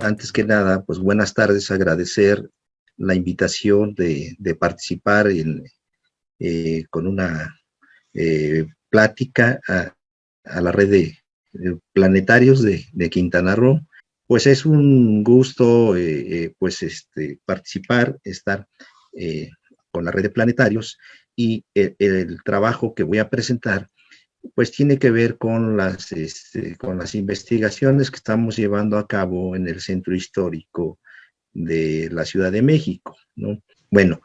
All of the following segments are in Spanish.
Antes que nada, pues buenas tardes, agradecer la invitación de participar con una plática a la red de planetarios de Quintana Roo. Pues es un gusto participar, estar con la red de planetarios, y el trabajo que voy a presentar pues tiene que ver con con las investigaciones que estamos llevando a cabo en el centro histórico de la Ciudad de México, ¿no? Bueno,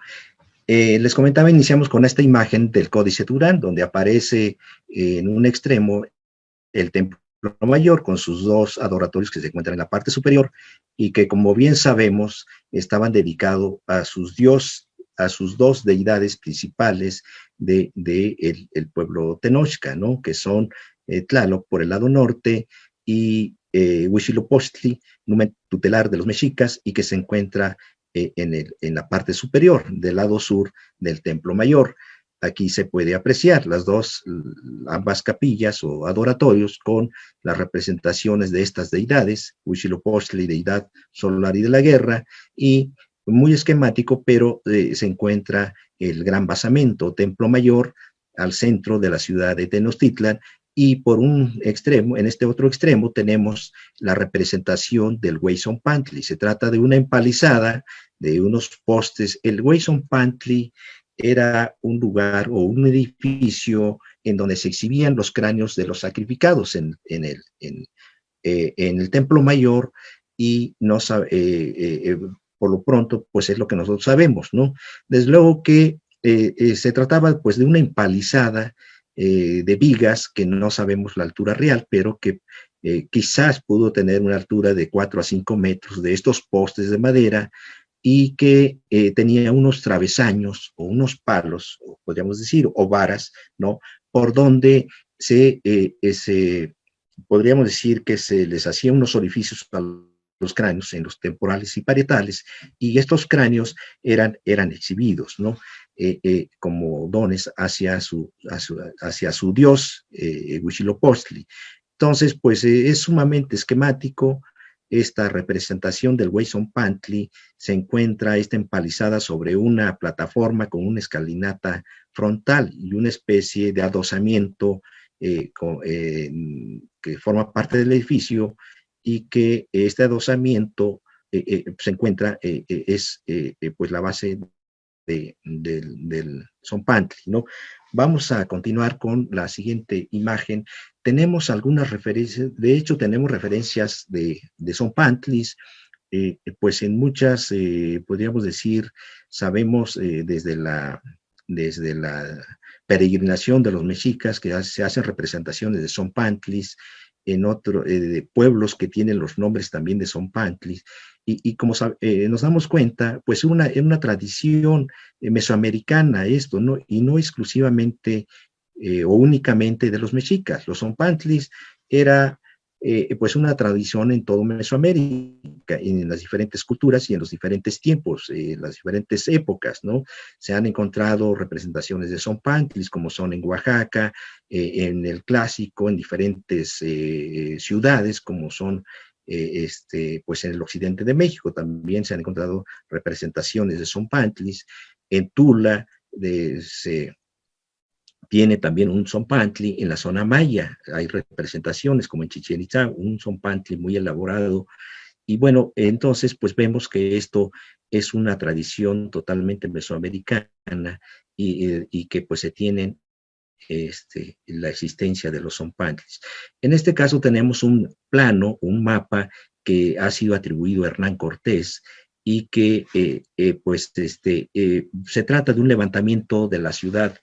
les comentaba, iniciamos con esta imagen del Códice Durán, donde aparece en un extremo el Templo Mayor con sus dos adoratorios que se encuentran en la parte superior y que, como bien sabemos, estaban dedicados a sus dos deidades principales el pueblo Tenochca, ¿no? Que son Tlaloc por el lado norte y Huitzilopochtli, numen tutelar de los mexicas, y que se encuentra en la parte superior, del lado sur del Templo Mayor. Aquí se puede apreciar ambas capillas o adoratorios con las representaciones de estas deidades, Huitzilopochtli, deidad solar y de la guerra, y muy esquemático, pero se encuentra el gran basamento, Templo Mayor, al centro de la ciudad de Tenochtitlan, y por un extremo, en este otro extremo, tenemos la representación del Huayzonpantli. Se trata de una empalizada de unos postes. El Huayzonpantli era un lugar o un edificio en donde se exhibían los cráneos de los sacrificados en el Templo Mayor, y no por lo pronto, pues es lo que nosotros sabemos, ¿no? Desde luego que se trataba pues de una empalizada de vigas que no sabemos la altura real, pero que quizás pudo tener una altura de 4 a 5 metros de estos postes de madera, y que tenía unos travesaños o unos palos, o podríamos decir, o varas, ¿no? Por donde podríamos decir que se les hacía unos orificios a los cráneos en los temporales y parietales, y estos cráneos eran exhibidos, ¿no? Como dones hacia su dios, Huitzilopochtli. Entonces, pues es sumamente esquemático esta representación del Huayzonpantli. Se encuentra esta empalizada sobre una plataforma con una escalinata frontal y una especie de adosamiento que forma parte del edificio, y que este adosamiento se encuentra, pues la base del Zompantli, ¿no? Vamos a continuar con la siguiente imagen. Tenemos algunas referencias, de hecho tenemos referencias de Zompantlis, pues en muchas, podríamos decir, sabemos desde la peregrinación de los mexicas que se hacen representaciones de Zompantlis, en otros pueblos que tienen los nombres también de Zompantlis, y como nos damos cuenta, pues es una tradición mesoamericana esto, ¿no? Y no exclusivamente o únicamente de los mexicas. Los Zompantlis era pues una tradición en todo Mesoamérica, en las diferentes culturas y en los diferentes tiempos, las diferentes épocas, ¿no? Se han encontrado representaciones de Zompantlis, como son en Oaxaca, en el Clásico, en diferentes ciudades, como son pues en el occidente de México. También se han encontrado representaciones de Zompantlis. En Tula se tiene también un Zompantli. En la zona maya hay representaciones, como en Chichén Itzá, un Zompantli muy elaborado. Y bueno, entonces pues vemos que esto es una tradición totalmente mesoamericana, y que pues se tienen la existencia de los Zompantlis. En este caso tenemos un plano, un mapa que ha sido atribuido a Hernán Cortés, y que se trata de un levantamiento de la ciudad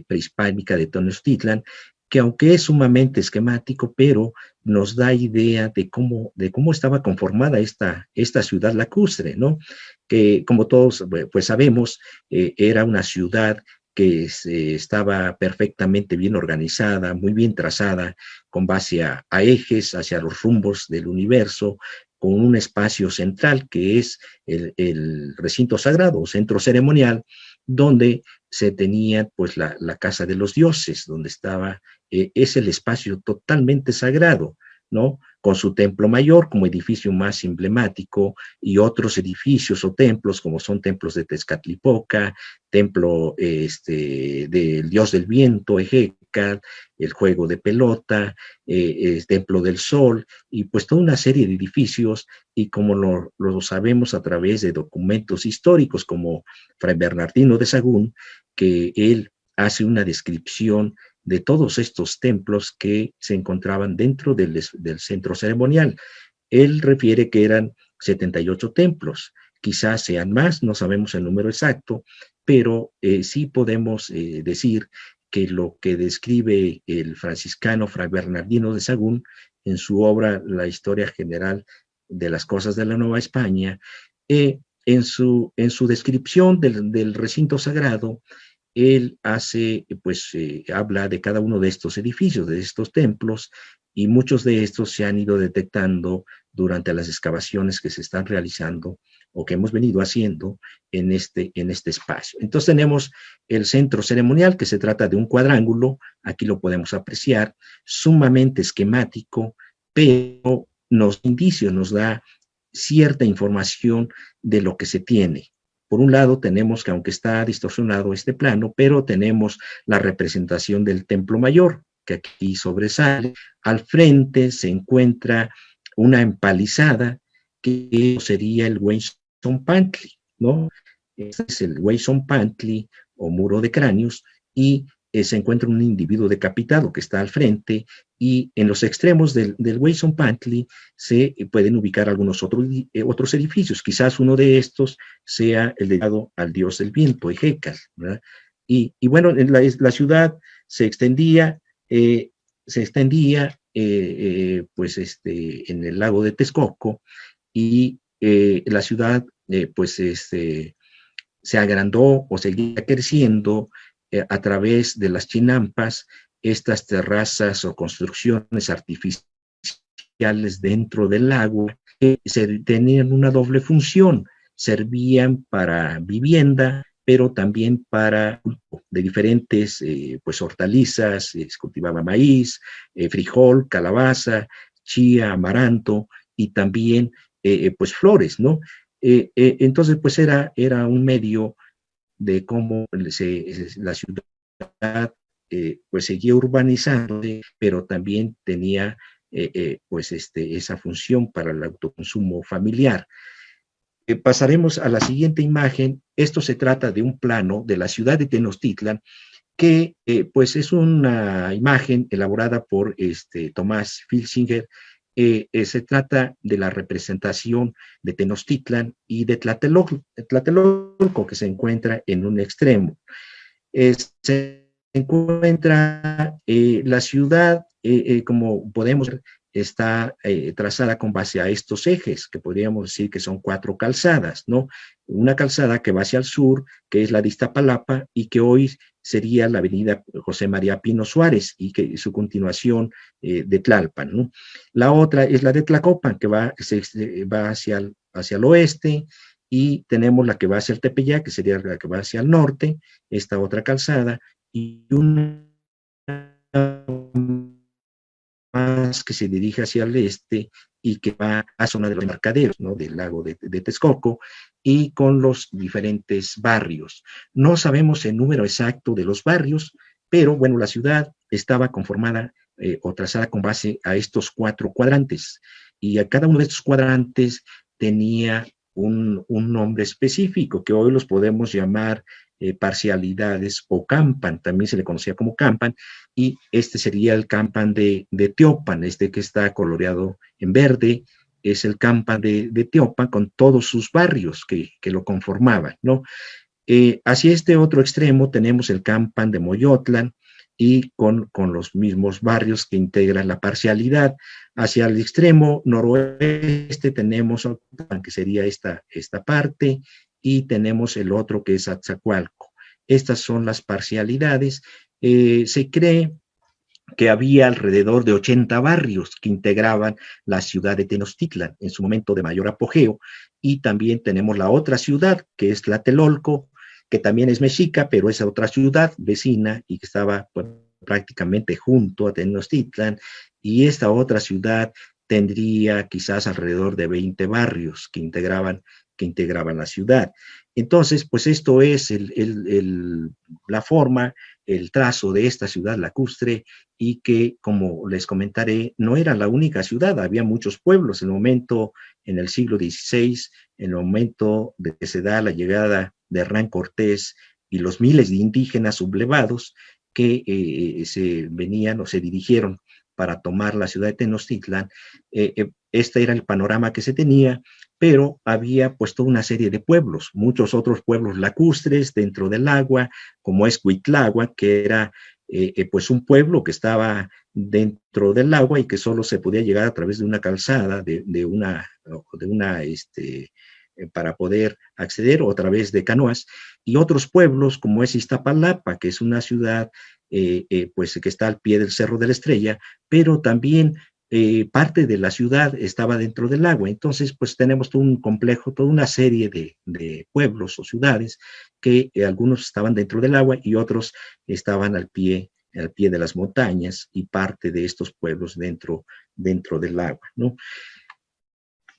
prehispánica de Tenochtitlan, que aunque es sumamente esquemático, pero nos da idea de cómo estaba conformada esta ciudad lacustre, ¿no? Que, como todos pues sabemos, era una ciudad que estaba perfectamente bien organizada, muy bien trazada, con base a ejes hacia los rumbos del universo, con un espacio central que es el recinto sagrado, centro ceremonial, donde se tenía pues la casa de los dioses, donde estaba, es el espacio totalmente sagrado, ¿no? con su templo mayor como edificio más emblemático, y otros edificios o templos, como son templos de Tezcatlipoca, templo del dios del viento, Ejecal, el juego de pelota, templo del sol, y pues toda una serie de edificios, y como lo sabemos a través de documentos históricos, como Fray Bernardino de Sahagún, que él hace una descripción de todos estos templos que se encontraban dentro del centro ceremonial. Él refiere que eran 78 templos, quizás sean más, no sabemos el número exacto, pero sí podemos decir que lo que describe el franciscano Fray Bernardino de Sahagún en su obra La Historia General de las Cosas de la Nueva España, en su descripción del recinto sagrado, él habla de cada uno de estos edificios, de estos templos, y muchos de estos se han ido detectando durante las excavaciones que se están realizando o que hemos venido haciendo en este espacio. Entonces tenemos el centro ceremonial, que se trata de un cuadrángulo, aquí lo podemos apreciar, sumamente esquemático, pero nos da cierta información de lo que se tiene. Por un lado tenemos que, aunque está distorsionado este plano, pero tenemos la representación del templo mayor, que aquí sobresale. Al frente se encuentra una empalizada, que sería el Huayzonpantli, ¿no? Este es el Huayzonpantli, o muro de cráneos, y se encuentra un individuo decapitado que está al frente, y en los extremos del Huayzonpantli se pueden ubicar algunos otros edificios. Quizás uno de estos sea el dedicado al dios del viento, Ejecal, ¿verdad? Y bueno, la ciudad se extendía, en el lago de Texcoco, y la ciudad se agrandó o seguía creciendo a través de las chinampas, estas terrazas o construcciones artificiales dentro del lago, que tenían una doble función: servían para vivienda, pero también para de diferentes hortalizas. Se cultivaba maíz, frijol, calabaza, chía, amaranto, y también flores, ¿no? Entonces, pues era un medio de cómo la ciudad seguía urbanizando, pero también tenía esa función para el autoconsumo familiar. Pasaremos a la siguiente imagen. Esto se trata de un plano de la ciudad de Tenochtitlan, que es una imagen elaborada por Tomás Filsinger. Se trata de la representación de Tenochtitlan y de Tlatelolco, que se encuentra en un extremo. Se encuentra la ciudad, como podemos ver, está trazada con base a estos ejes, que podríamos decir que son 4 calzadas, ¿no? Una calzada que va hacia el sur, que es la de Iztapalapa, y que hoy sería la avenida José María Pino Suárez, y que su continuación de Tlalpan, ¿no? La otra es la de Tlacopan, que va hacia el oeste, y tenemos la que va hacia el Tepeyac, que sería la que va hacia el norte, esta otra calzada, y una más que se dirige hacia el este y que va a zona de los embarcaderos, ¿no? Del lago de Texcoco, y con los diferentes barrios. No sabemos el número exacto de los barrios, pero bueno, la ciudad estaba conformada o trazada con base a estos 4 cuadrantes, y a cada uno de estos cuadrantes tenía un nombre específico, que hoy los podemos llamar parcialidades o campan. También se le conocía como campan, y este sería el campan de Teopan, que está coloreado en verde, es el campan de Teopan, con todos sus barrios que lo conformaban, ¿no? Hacia este otro extremo tenemos el campan de Moyotlan, y con los mismos barrios que integran la parcialidad. Hacia el extremo noroeste tenemos, que sería esta parte, y tenemos el otro, que es Atzacualco. Estas son las parcialidades. Se cree que había alrededor de 80 barrios que integraban la ciudad de Tenochtitlan en su momento de mayor apogeo, y también tenemos la otra ciudad, que es Tlatelolco, que también es mexica, pero es otra ciudad vecina y que estaba prácticamente junto a Tenochtitlan, y esta otra ciudad tendría quizás alrededor de 20 barrios que integraban la ciudad. Entonces, pues esto es la forma, el trazo de esta ciudad lacustre, y que, como les comentaré, no era la única ciudad, había muchos pueblos. En el momento, en el siglo XVI, en el momento de que se da la llegada de Hernán Cortés y los miles de indígenas sublevados que se venían o se dirigieron para tomar la ciudad de Tenochtitlan, este era el panorama que se tenía, pero había pues toda una serie de pueblos, muchos otros pueblos lacustres dentro del agua, como es Cuitláhuac, que era pues un pueblo que estaba dentro del agua y que solo se podía llegar a través de una calzada, para poder acceder, o a través de canoas, y otros pueblos como es Iztapalapa, que es una ciudad pues que está al pie del Cerro de la Estrella, pero también parte de la ciudad estaba dentro del agua. Entonces, pues tenemos todo un complejo, toda una serie de pueblos o ciudades que algunos estaban dentro del agua y otros estaban al pie de las montañas, y parte de estos pueblos dentro del agua, ¿no?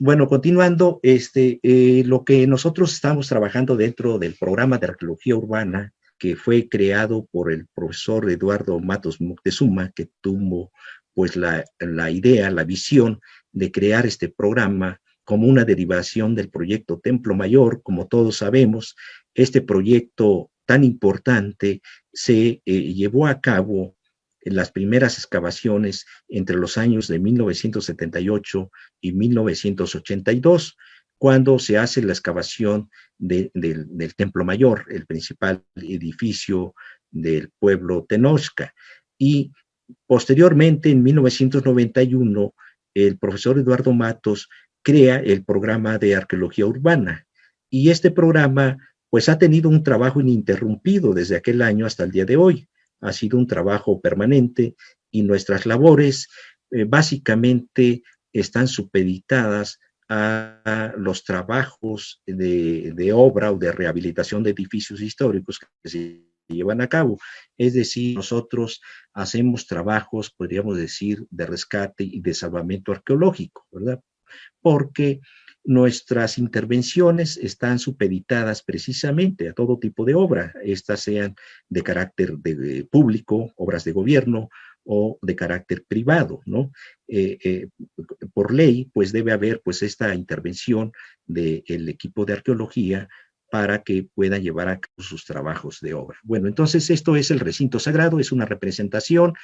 Bueno, continuando, lo que nosotros estamos trabajando dentro del programa de arqueología urbana, que fue creado por el profesor Eduardo Matos Moctezuma, que tuvo pues la idea, la visión de crear este programa como una derivación del proyecto Templo Mayor. Como todos sabemos, este proyecto tan importante se llevó a cabo en las primeras excavaciones entre los años de 1978 y 1982, cuando se hace la excavación del Templo Mayor, el principal edificio del pueblo Tenochca. Y posteriormente, en 1991, el profesor Eduardo Matos crea el programa de arqueología urbana. Y este programa pues ha tenido un trabajo ininterrumpido desde aquel año hasta el día de hoy. Ha sido un trabajo permanente, y nuestras labores básicamente están supeditadas a los trabajos de obra o de rehabilitación de edificios históricos que se llevan a cabo. Es decir, nosotros hacemos trabajos, podríamos decir, de rescate y de salvamento arqueológico, ¿verdad? Porque nuestras intervenciones están supeditadas precisamente a todo tipo de obra, estas sean de carácter público, obras de gobierno, o de carácter privado, ¿no? Por ley, pues debe haber pues esta intervención del equipo de arqueología para que puedan llevar a cabo sus trabajos de obra. Bueno, entonces esto es el recinto sagrado, es una representación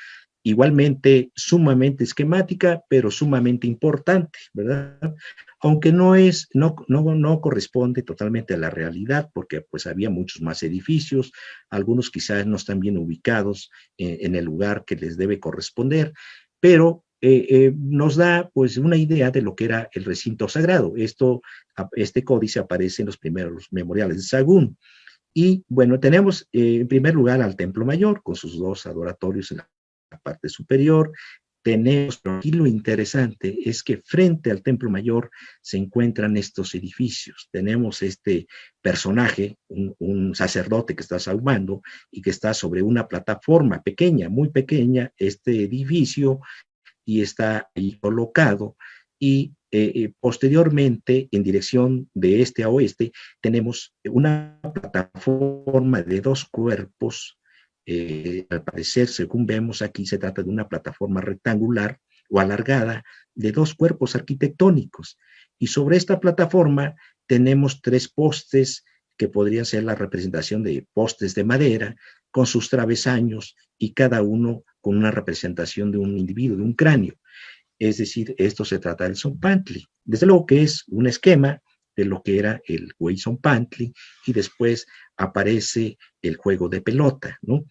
igualmente sumamente esquemática, pero sumamente importante, ¿verdad? Aunque no corresponde totalmente a la realidad, porque pues había muchos más edificios, algunos quizás no están bien ubicados en el lugar que les debe corresponder, pero nos da pues una idea de lo que era el recinto sagrado. Este códice aparece en los primeros memoriales de Sahagún. Y bueno, tenemos en primer lugar al Templo Mayor, con sus dos adoratorios en la parte superior. Tenemos, pero aquí lo interesante es que frente al Templo Mayor se encuentran estos edificios. Tenemos este personaje, un sacerdote que está sahumando y que está sobre una plataforma pequeña, muy pequeña, este edificio, y está ahí colocado. Y posteriormente, en dirección de este a oeste, tenemos una plataforma de dos cuerpos. Al parecer, según vemos aquí, se trata de una plataforma rectangular o alargada de dos cuerpos arquitectónicos. Y sobre esta plataforma tenemos tres postes que podrían ser la representación de postes de madera con sus travesaños, y cada uno con una representación de un individuo, de un cráneo. Es decir, esto se trata del Zompantli. Desde luego que es un esquema de lo que era el Huizompantli, y después aparece el juego de pelota, ¿no?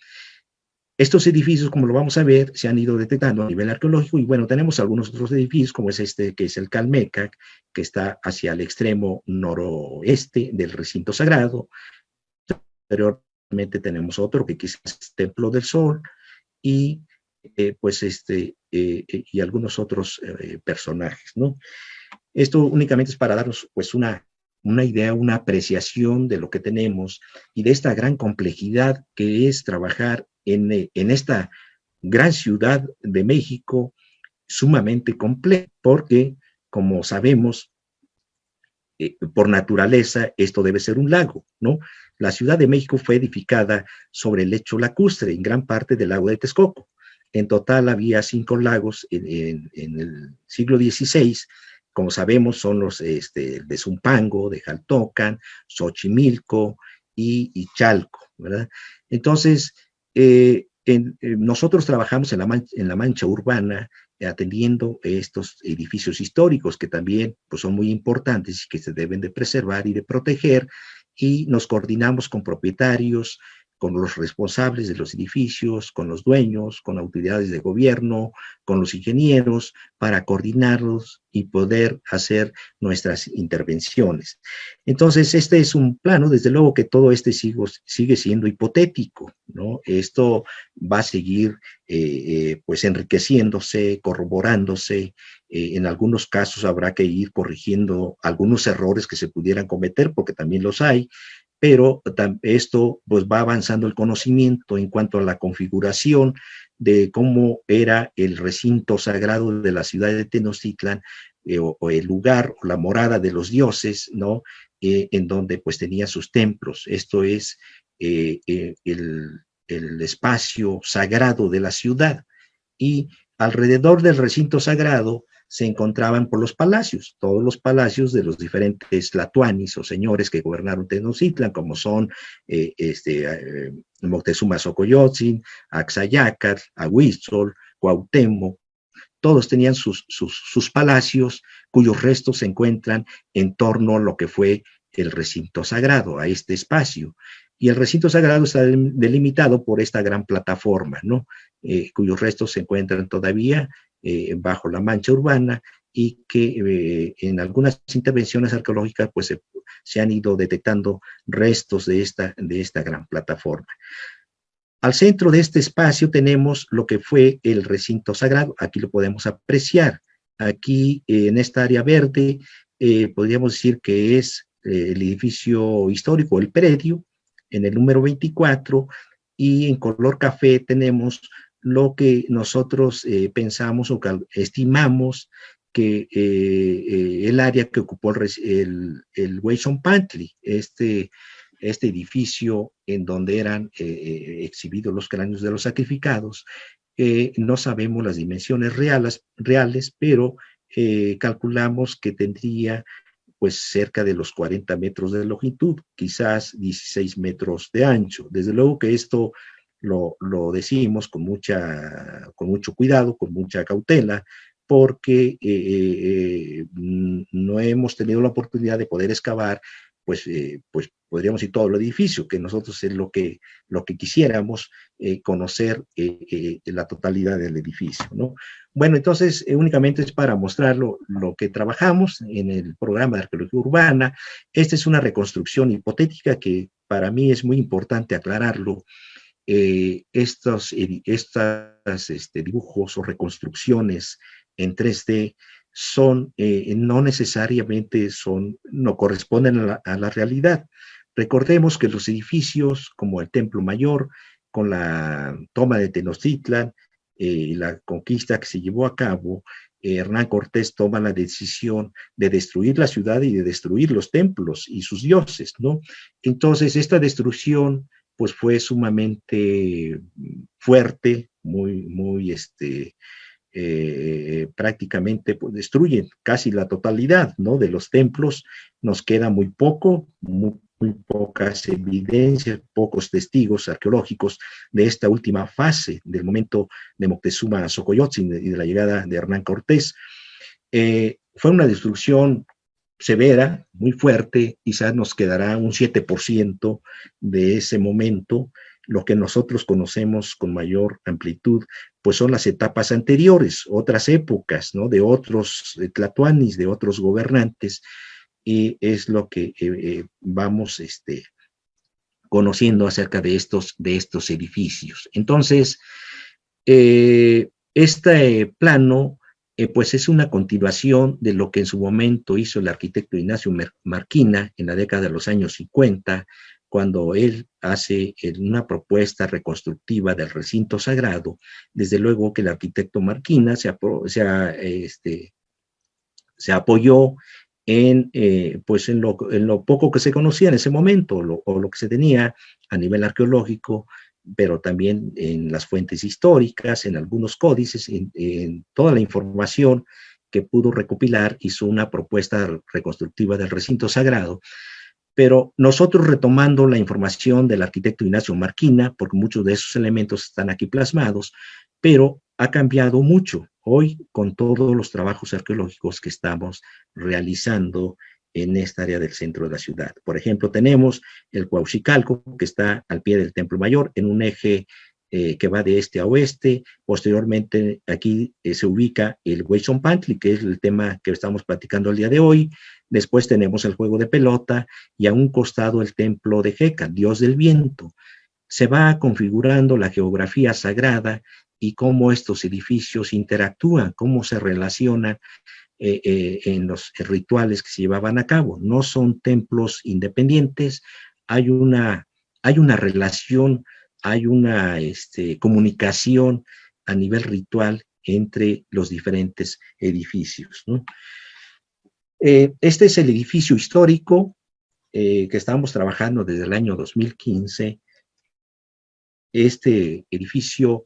Estos edificios, como lo vamos a ver, se han ido detectando a nivel arqueológico, y bueno, tenemos algunos otros edificios, como es este, que es el Calmecac, que está hacia el extremo noroeste del recinto sagrado. Anteriormente tenemos otro que quizás es Templo del Sol, y y algunos otros personajes, ¿no? Esto únicamente es para darnos pues una idea, una apreciación de lo que tenemos y de esta gran complejidad que es trabajar en esta gran ciudad de México, sumamente complejo, porque, como sabemos, por naturaleza, esto debe ser un lago, ¿no? La Ciudad de México fue edificada sobre el lecho lacustre, en gran parte del lago de Texcoco. En total había 5 lagos en el siglo XVI, como sabemos, son los de Zumpango, de Jaltocan, Xochimilco y Chalco, ¿verdad? Entonces, nosotros trabajamos en la mancha urbana, atendiendo estos edificios históricos que también pues, son muy importantes y que se deben de preservar y de proteger, y nos coordinamos con propietarios, con los responsables de los edificios, con los dueños, con autoridades de gobierno, con los ingenieros, para coordinarlos y poder hacer nuestras intervenciones. Entonces, este es un plano, desde luego que todo sigue siendo hipotético, ¿no? Esto va a seguir pues enriqueciéndose, corroborándose. En algunos casos habrá que ir corrigiendo algunos errores que se pudieran cometer, porque también los hay, pero esto pues va avanzando el conocimiento en cuanto a la configuración de cómo era el recinto sagrado de la ciudad de Tenochtitlan, o el lugar o la morada de los dioses, ¿no? En donde pues tenía sus templos. Esto es el espacio sagrado de la ciudad, y alrededor del recinto sagrado se encontraban por los palacios, todos los palacios de los diferentes tlatoanis o señores que gobernaron Tenochtitlan, como son Moctezuma Xocoyotzin, Axayácatl, Ahuitzol, Cuauhtémoc. Todos tenían sus palacios, cuyos restos se encuentran en torno a lo que fue el recinto sagrado, a este espacio. Y el recinto sagrado está delimitado por esta gran plataforma, ¿no? Cuyos restos se encuentran todavía bajo la mancha urbana, y que en algunas intervenciones arqueológicas pues se han ido detectando restos de esta gran plataforma. Al centro de este espacio tenemos lo que fue el recinto sagrado. Aquí lo podemos apreciar. Aquí en esta área verde podríamos decir que es el edificio histórico, el predio, en el número 24, y en color café tenemos lo que nosotros pensamos o estimamos que el área que ocupó el Weyson-Pantli, este edificio en donde eran exhibidos los cráneos de los sacrificados. No sabemos las dimensiones reales, pero calculamos que tendría pues cerca de los 40 metros de longitud, quizás 16 metros de ancho. Desde luego que esto lo decimos con mucho cuidado, con mucha cautela, porque no hemos tenido la oportunidad de poder excavar, pues podríamos decir todo el edificio, que nosotros es lo que quisiéramos conocer la totalidad del edificio, ¿no? Bueno, entonces únicamente es para mostrar lo que trabajamos en el programa de arqueología urbana. Esta es una reconstrucción hipotética que para mí es muy importante aclararlo. Estos dibujos o reconstrucciones en 3D son, no necesariamente no corresponden a la realidad. Recordemos que los edificios como el Templo Mayor, con la toma de Tenochtitlan, la conquista que se llevó a cabo, Hernán Cortés toma la decisión de destruir la ciudad y de destruir los templos y sus dioses, ¿no? Entonces, esta destrucción pues fue sumamente fuerte, prácticamente pues, destruyen casi la totalidad, ¿no? De los templos. Nos queda muy poco, muy pocas evidencias, pocos testigos arqueológicos de esta última fase del momento de Moctezuma Xocoyotzin y de la llegada de Hernán Cortés. Fue una destrucción severa, muy fuerte. Quizás nos quedará un 7% de ese momento. Lo que nosotros conocemos con mayor amplitud, pues son las etapas anteriores, otras épocas, ¿no? De otros tlatoanis, de otros gobernantes, y es lo que vamos conociendo acerca de estos edificios. Entonces, este plano pues es una continuación de lo que en su momento hizo el arquitecto Ignacio Marquina en la década de los años 50, cuando él hace una propuesta reconstructiva del recinto sagrado, desde luego que el arquitecto Marquina se apoyó pues en lo poco que se conocía en ese momento, o lo que se tenía a nivel arqueológico, pero también en las fuentes históricas, en algunos códices, en toda la información que pudo recopilar, hizo una propuesta reconstructiva del recinto sagrado. Pero nosotros, retomando la información del arquitecto Ignacio Marquina, porque muchos de esos elementos están aquí plasmados, pero ha cambiado mucho hoy con todos los trabajos arqueológicos que estamos realizando en esta área del centro de la ciudad. Por ejemplo, tenemos el Cuauhxicalco, que está al pie del Templo Mayor, en un eje que va de este a oeste. Posteriormente, aquí se ubica el Huizompantli, que es el tema que estamos platicando el día de hoy. Después tenemos el juego de pelota, y a un costado el templo de Heca, dios del viento. Se va configurando la geografía sagrada y cómo estos edificios interactúan, cómo se relacionan en los rituales que se llevaban a cabo. No son templos independientes, hay una relación, hay una comunicación a nivel ritual entre los diferentes edificios, ¿no? Este es el edificio histórico que estamos trabajando desde el año 2015. Este edificio,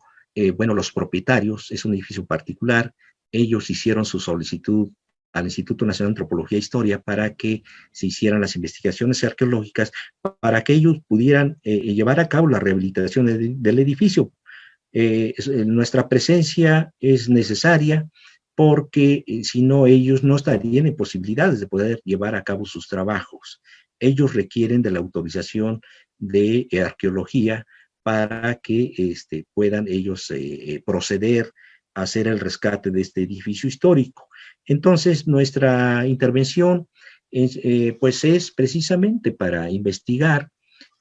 bueno, los propietarios, es un edificio particular. Ellos hicieron su solicitud al Instituto Nacional de Antropología e Historia para que se hicieran las investigaciones arqueológicas, para que ellos pudieran llevar a cabo la rehabilitación del edificio. Nuestra presencia es necesaria porque si no, ellos no estarían en posibilidades de poder llevar a cabo sus trabajos. Ellos requieren de la autorización de arqueología para que puedan ellos proceder a hacer el rescate de este edificio histórico. Entonces, nuestra intervención pues es precisamente para investigar,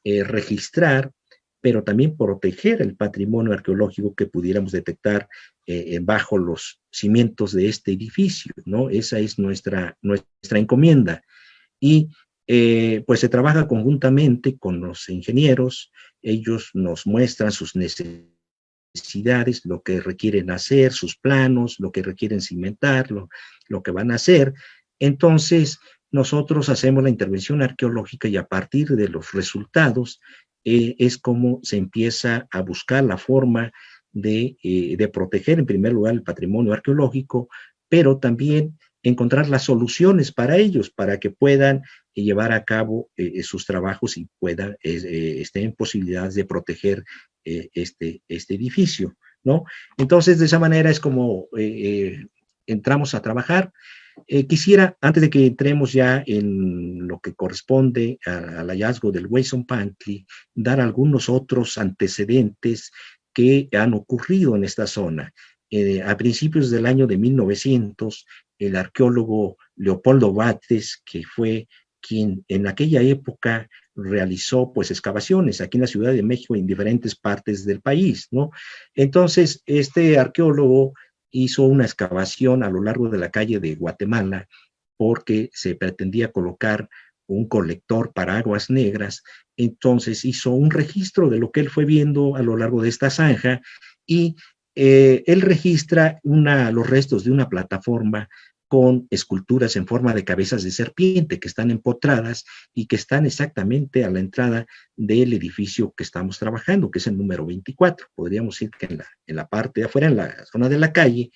registrar, pero también proteger el patrimonio arqueológico que pudiéramos detectar bajo los cimientos de este edificio, ¿no? Esa es nuestra encomienda. Y pues se trabaja conjuntamente con los ingenieros. Ellos nos muestran sus necesidades, lo que requieren hacer, sus planos, lo que requieren cimentar, lo que van a hacer. Entonces, nosotros hacemos la intervención arqueológica, y a partir de los resultados es como se empieza a buscar la forma de proteger en primer lugar el patrimonio arqueológico, pero también encontrar las soluciones para ellos, para que puedan llevar a cabo sus trabajos y puedan estén en posibilidades de proteger este edificio, ¿no? Entonces, de esa manera es como entramos a trabajar. Quisiera, antes de que entremos ya en lo que corresponde al hallazgo del Huizompantli, dar algunos otros antecedentes que han ocurrido en esta zona. A principios del año de 1900, el arqueólogo Leopoldo Batres, que fue quien en aquella época realizó pues excavaciones aquí en la Ciudad de México y en diferentes partes del país, ¿no? Entonces, este arqueólogo hizo una excavación a lo largo de la calle de Guatemala porque se pretendía colocar un colector para aguas negras. Entonces hizo un registro de lo que él fue viendo a lo largo de esta zanja, y él registra los restos de una plataforma con esculturas en forma de cabezas de serpiente que están empotradas y que están exactamente a la entrada del edificio que estamos trabajando, que es el número 24. Podríamos decir que en la parte de afuera, en la zona de la calle,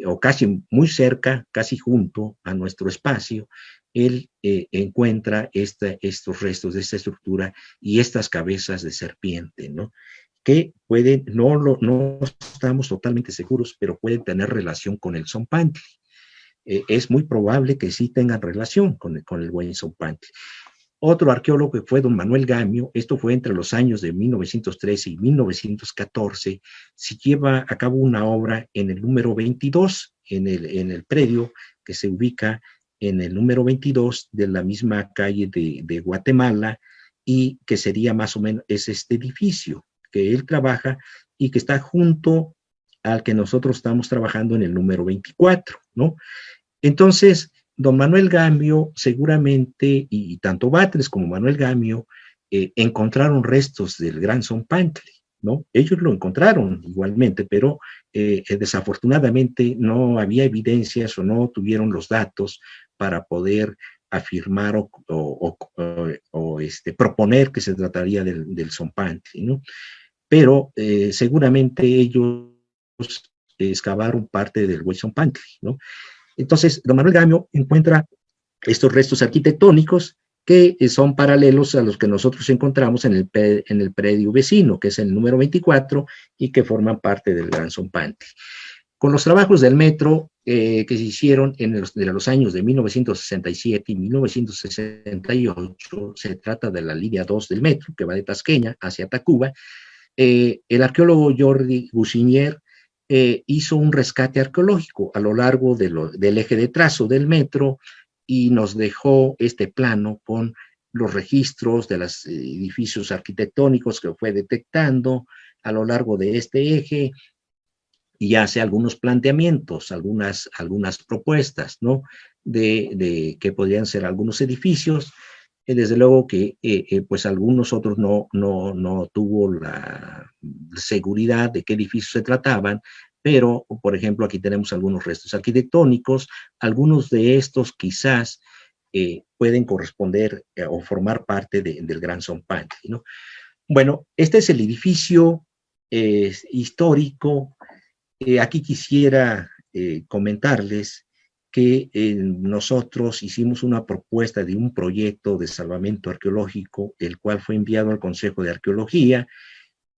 o casi muy cerca, casi junto a nuestro espacio, él encuentra estos restos de esta estructura y estas cabezas de serpiente, ¿no? Que pueden, no estamos totalmente seguros, pero pueden tener relación con el Zompantli. Es muy probable que sí tengan relación con el Huizompantli. Otro arqueólogo que fue don Manuel Gamio, esto fue entre los años de 1913 y 1914, se lleva a cabo una obra en el número 22, en el predio que se ubica en el número 22 de la misma calle de Guatemala, y que sería más o menos, es este edificio que él trabaja y que está junto al que nosotros estamos trabajando en el número 24, ¿no? Entonces, don Manuel Gamio seguramente, y tanto Batres como Manuel Gamio, encontraron restos del gran Zompantli, ¿no? Ellos lo encontraron igualmente, pero desafortunadamente no había evidencias o no tuvieron los datos para poder afirmar proponer que se trataría del Zompantli, ¿no? Pero seguramente ellos excavaron parte del Zompantli, ¿no? Entonces, don Manuel Gamio encuentra estos restos arquitectónicos que son paralelos a los que nosotros encontramos en el predio vecino, que es el número 24, y que forman parte del Gran Zompantli. Con los trabajos del metro que se hicieron en los años de 1967 y 1968, se trata de la línea 2 del metro, que va de Tasqueña hacia Tacuba. El arqueólogo Jordi Gusinier hizo un rescate arqueológico a lo largo del eje de trazo del metro y nos dejó este plano con los registros de los edificios arquitectónicos que fue detectando a lo largo de este eje y hace algunos planteamientos, algunas propuestas, ¿no? De que podrían ser algunos edificios. Desde luego que pues algunos otros no tuvo la seguridad de qué edificios se trataban, pero por ejemplo aquí tenemos algunos restos arquitectónicos, algunos de estos quizás pueden corresponder o formar parte del Gran Zompantli, ¿no? Bueno, este es el edificio histórico. Aquí quisiera comentarles que nosotros hicimos una propuesta de un proyecto de salvamento arqueológico, el cual fue enviado al Consejo de Arqueología,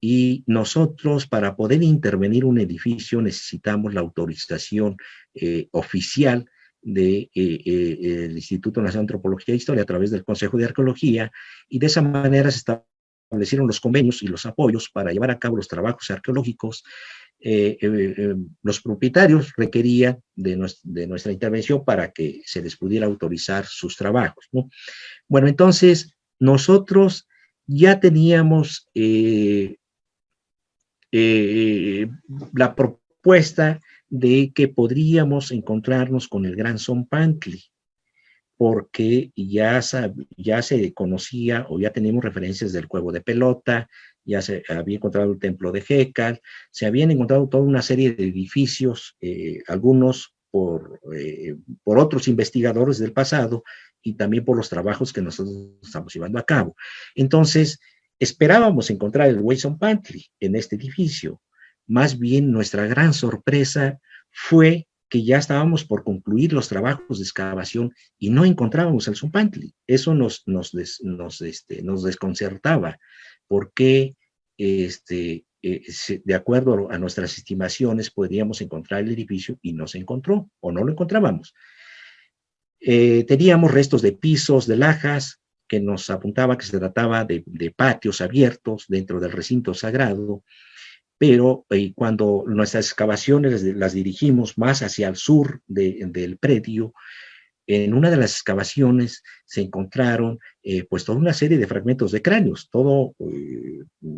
y nosotros para poder intervenir un edificio necesitamos la autorización oficial del Instituto Nacional de Antropología e Historia a través del Consejo de Arqueología, y de esa manera se establecieron los convenios y los apoyos para llevar a cabo los trabajos arqueológicos. Los propietarios requerían de nuestra intervención para que se les pudiera autorizar sus trabajos, ¿no? Bueno, entonces nosotros ya teníamos la propuesta de que podríamos encontrarnos con el Gran Zompantli, porque ya se conocía o ya teníamos referencias del Juego de Pelota, ya se había encontrado el templo de Jécar, se habían encontrado toda una serie de edificios, algunos por otros investigadores del pasado y también por los trabajos que nosotros estamos llevando a cabo. Entonces, esperábamos encontrar el Zompantli en este edificio. Más bien, nuestra gran sorpresa fue que ya estábamos por concluir los trabajos de excavación y no encontrábamos el Zompantli. Eso nos desconcertaba, porque de acuerdo a nuestras estimaciones podríamos encontrar el edificio y no se encontró o no lo encontrábamos. Teníamos restos de pisos, de lajas, que nos apuntaba que se trataba de patios abiertos dentro del recinto sagrado, pero cuando nuestras excavaciones las dirigimos más hacia el sur del predio, en una de las excavaciones se encontraron pues toda una serie de fragmentos de cráneos,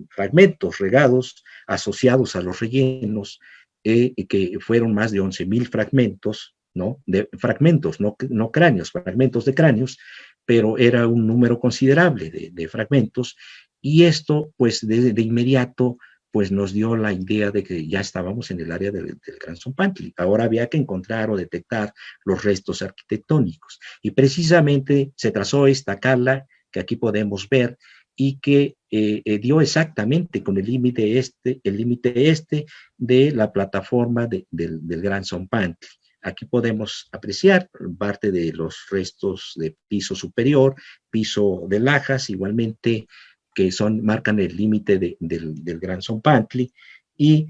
fragmentos regados asociados a los rellenos, que fueron más de 11,000 fragmentos, ¿no? De fragmentos, no cráneos, fragmentos de cráneos, pero era un número considerable de fragmentos, y esto pues de inmediato pues nos dio la idea de que ya estábamos en el área del Gran Zompantli. Ahora había que encontrar o detectar los restos arquitectónicos. Y precisamente se trazó esta cala que aquí podemos ver y que dio exactamente con el límite este de la plataforma del Gran Zompantli. Aquí podemos apreciar parte de los restos de piso superior, piso de lajas, igualmente que marcan el límite del Gran Zompantli, y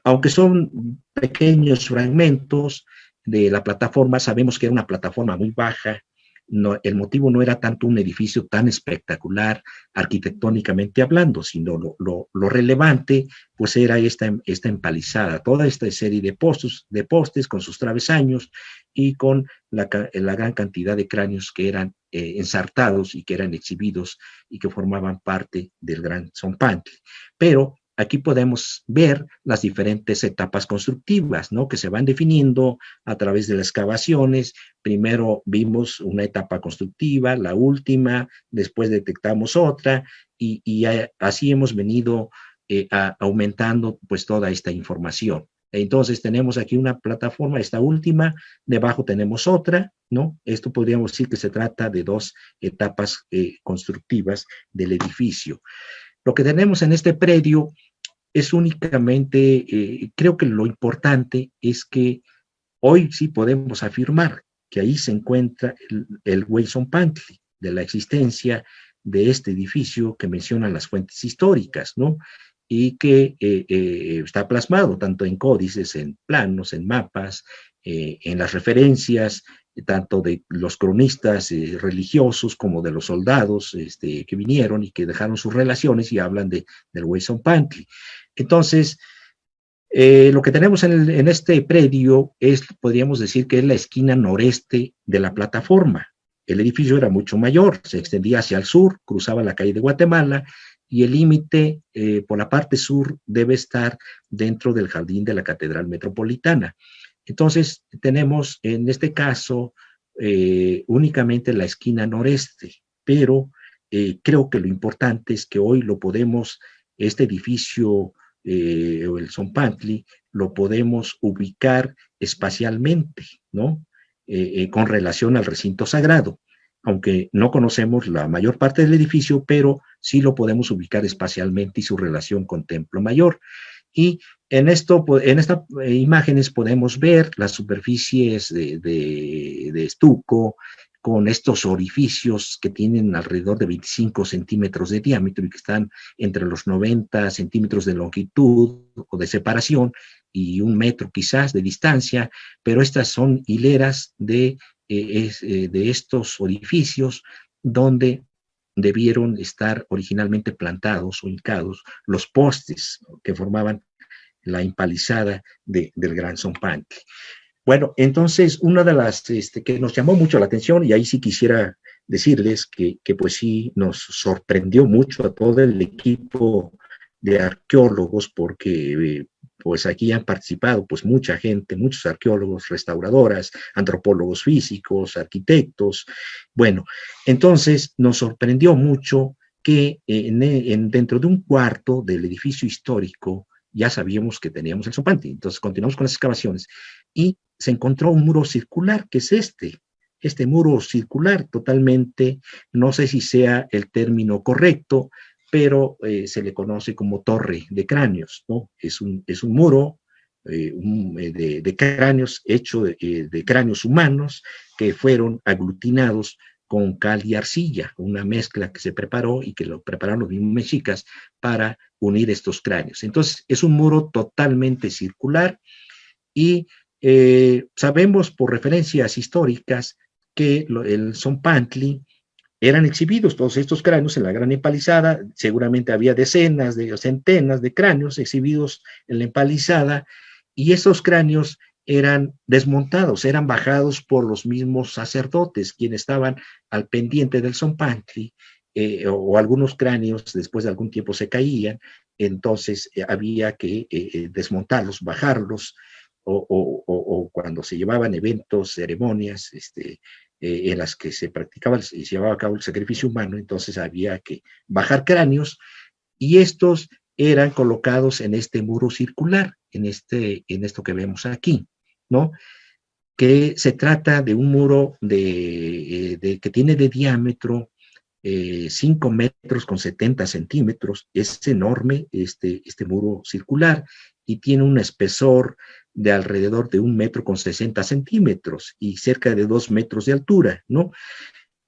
aunque son pequeños fragmentos de la plataforma, sabemos que era una plataforma muy baja. El motivo no era tanto un edificio tan espectacular arquitectónicamente hablando, sino lo relevante pues era esta empalizada, toda esta serie de postes con sus travesaños y con la gran cantidad de cráneos que eran ensartados y que eran exhibidos y que formaban parte del Gran Zompantli. Pero aquí podemos ver las diferentes etapas constructivas, ¿no? Que se van definiendo a través de las excavaciones. Primero vimos una etapa constructiva, la última, después detectamos otra, y así hemos venido aumentando pues toda esta información. Entonces tenemos aquí una plataforma, esta última, debajo tenemos otra, ¿no? Esto podríamos decir que se trata de dos etapas constructivas del edificio. Lo que tenemos en este predio es únicamente, creo que lo importante es que hoy sí podemos afirmar que ahí se encuentra el Weyson-Pantli, de la existencia de este edificio que mencionan las fuentes históricas, ¿no? Y que está plasmado tanto en códices, en planos, en mapas, en las referencias, tanto de los cronistas religiosos como de los soldados que vinieron y que dejaron sus relaciones y hablan del Weyson-Pantli. Entonces, lo que tenemos en este predio es, podríamos decir que es la esquina noreste de la plataforma. El edificio era mucho mayor, se extendía hacia el sur, cruzaba la calle de Guatemala, y el límite por la parte sur debe estar dentro del jardín de la Catedral Metropolitana. Entonces, tenemos en este caso únicamente la esquina noreste, pero creo que lo importante es que hoy lo podemos, este edificio o el Zompantli, lo podemos ubicar espacialmente, ¿no? Con relación al recinto sagrado, aunque no conocemos la mayor parte del edificio, pero sí lo podemos ubicar espacialmente y su relación con Templo Mayor. Y en estas imágenes podemos ver las superficies de estuco, con estos orificios que tienen alrededor de 25 centímetros de diámetro y que están entre los 90 centímetros de longitud o de separación y 1 metro quizás de distancia, pero estas son hileras de estos orificios donde debieron estar originalmente plantados o hincados los postes que formaban la empalizada del Gran Zompantli. Bueno, entonces una de las que nos llamó mucho la atención, y ahí sí quisiera decirles que pues sí nos sorprendió mucho a todo el equipo de arqueólogos, porque pues aquí han participado pues mucha gente, muchos arqueólogos, restauradoras, antropólogos físicos, arquitectos. Bueno, entonces nos sorprendió mucho que dentro de un cuarto del edificio histórico ya sabíamos que teníamos el Zompantli. Entonces continuamos con las excavaciones y se encontró un muro circular, que es este muro circular totalmente, no sé si sea el término correcto, pero se le conoce como torre de cráneos, ¿no? Es un muro de cráneos hecho de cráneos humanos que fueron aglutinados con cal y arcilla, una mezcla que se preparó y que lo prepararon los mismos mexicas para unir estos cráneos. Entonces, es un muro totalmente circular y sabemos por referencias históricas que el Zompantli eran exhibidos todos estos cráneos en la gran empalizada, seguramente había decenas de centenas de cráneos exhibidos en la empalizada, y esos cráneos eran desmontados, eran bajados por los mismos sacerdotes, quienes estaban al pendiente del Zompantli, o algunos cráneos después de algún tiempo se caían, entonces había que desmontarlos, bajarlos, o cuando se llevaban eventos, ceremonias, en las que se practicaba y se llevaba a cabo el sacrificio humano, entonces había que bajar cráneos y estos eran colocados en este muro circular, en esto que vemos aquí, ¿no? Que se trata de un muro que tiene de diámetro 5 metros con 70 centímetros, es enorme este muro circular y tiene un espesor de alrededor de 1 metro con 60 centímetros y cerca de 2 metros de altura, ¿no?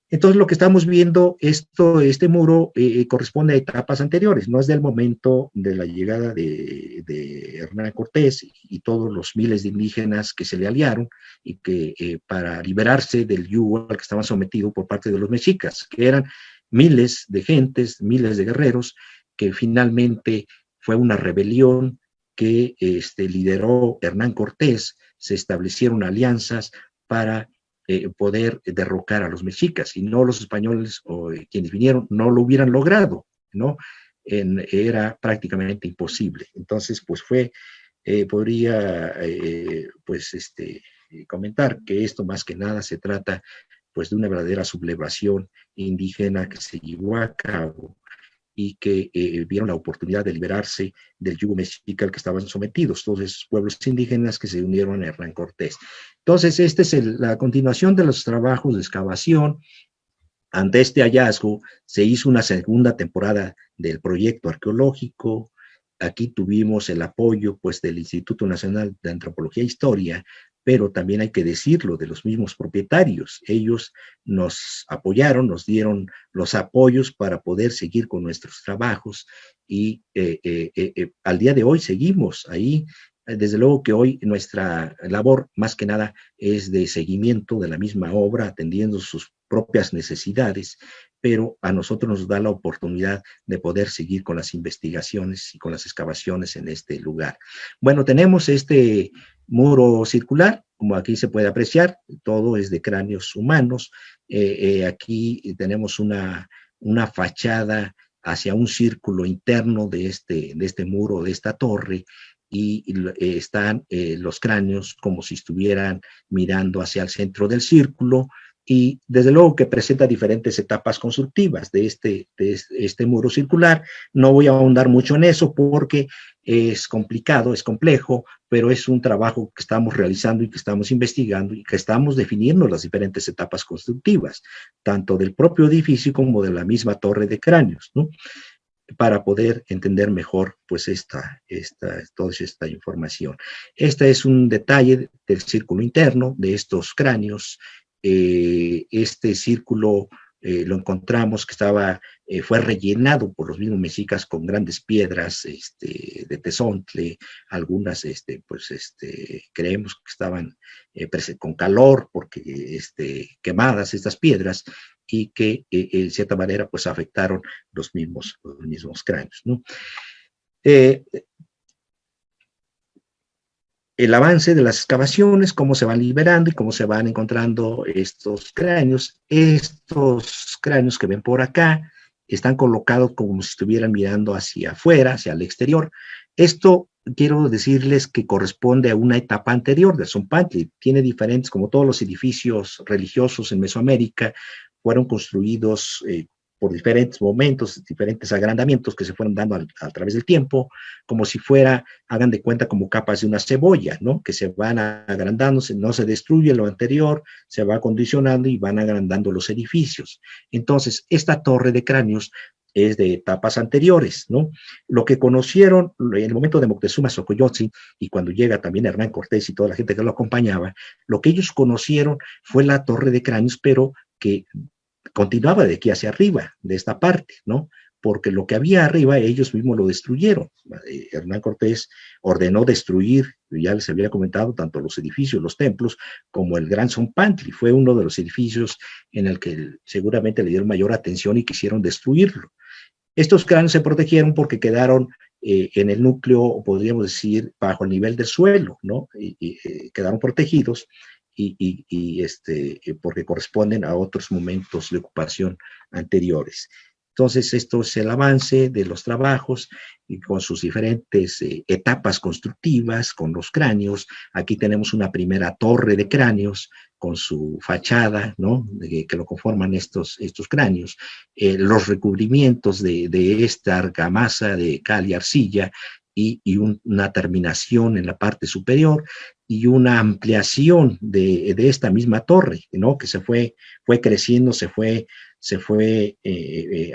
Entonces lo que estamos viendo, este muro corresponde a etapas anteriores, no es del momento de la llegada de Hernán Cortés y todos los miles de indígenas que se le aliaron y que para liberarse del yugo al que estaban sometidos por parte de los mexicas, que eran miles de gentes, miles de guerreros, que finalmente fue una rebelión que lideró Hernán Cortés, se establecieron alianzas para poder derrocar a los mexicas, y no los españoles o quienes vinieron no lo hubieran logrado, ¿no? era prácticamente imposible. Entonces, pues podría pues comentar que esto más que nada se trata pues de una verdadera sublevación indígena que se llevó a cabo y que vieron la oportunidad de liberarse del yugo mexica al que estaban sometidos, todos esos pueblos indígenas que se unieron a Hernán Cortés. Entonces, esta es la continuación de los trabajos de excavación. Ante este hallazgo, se hizo una segunda temporada del proyecto arqueológico. Aquí tuvimos el apoyo pues, del Instituto Nacional de Antropología e Historia, pero también hay que decirlo, de los mismos propietarios. Ellos nos apoyaron, nos dieron los apoyos para poder seguir con nuestros trabajos y al día de hoy seguimos ahí. Desde luego que hoy nuestra labor más que nada es de seguimiento de la misma obra, atendiendo sus propias necesidades, pero a nosotros nos da la oportunidad de poder seguir con las investigaciones y con las excavaciones en este lugar. Bueno, tenemos este muro circular, como aquí se puede apreciar, todo es de cráneos humanos. Aquí tenemos una fachada hacia un círculo interno de este muro, de esta torre, y están los cráneos como si estuvieran mirando hacia el centro del círculo, y desde luego que presenta diferentes etapas constructivas de este muro circular. No voy a ahondar mucho en eso porque es complicado, es complejo, pero es un trabajo que estamos realizando y que estamos investigando y que estamos definiendo las diferentes etapas constructivas, tanto del propio edificio como de la misma torre de cráneos, ¿no? Para poder entender mejor pues toda esta información. Este es un detalle del círculo interno de estos cráneos. Este círculo lo encontramos que fue rellenado por los mismos mexicas con grandes piedras de tezontle, algunas creemos que estaban con calor porque quemadas estas piedras, y que en cierta manera pues afectaron los mismos cráneos, ¿no? El avance de las excavaciones, cómo se van liberando y cómo se van encontrando estos cráneos. Estos cráneos que ven por acá están colocados como si estuvieran mirando hacia afuera, hacia el exterior. Esto quiero decirles que corresponde a una etapa anterior de Zompantli. Tiene diferentes, como todos los edificios religiosos en Mesoamérica, fueron construidos por diferentes momentos, diferentes agrandamientos que se fueron dando a través del tiempo, como si fuera, hagan de cuenta, como capas de una cebolla, ¿no? Que se van agrandando, no se destruye lo anterior, se va acondicionando y van agrandando los edificios. Entonces, esta torre de cráneos es de etapas anteriores, ¿no? Lo que conocieron en el momento de Moctezuma Xocoyotzin, y cuando llega también Hernán Cortés y toda la gente que lo acompañaba, lo que ellos conocieron fue la torre de cráneos, pero que continuaba de aquí hacia arriba, de esta parte, ¿no? Porque lo que había arriba ellos mismos lo destruyeron. Hernán Cortés ordenó destruir, ya les había comentado, tanto los edificios, los templos, como el Gran Zompantli. Fue uno de los edificios en el que seguramente le dieron mayor atención y quisieron destruirlo. Estos cráneos se protegieron porque quedaron en el núcleo, podríamos decir, bajo el nivel del suelo, ¿no? Y quedaron protegidos porque corresponden a otros momentos de ocupación anteriores. Entonces, esto es el avance de los trabajos y con sus diferentes etapas constructivas, con los cráneos. Aquí tenemos una primera torre de cráneos con su fachada, ¿no? Que lo conforman estos cráneos. Los recubrimientos de esta argamasa de cal y arcilla y una terminación en la parte superior y una ampliación de esta misma torre, ¿no? Que fue creciendo, se fue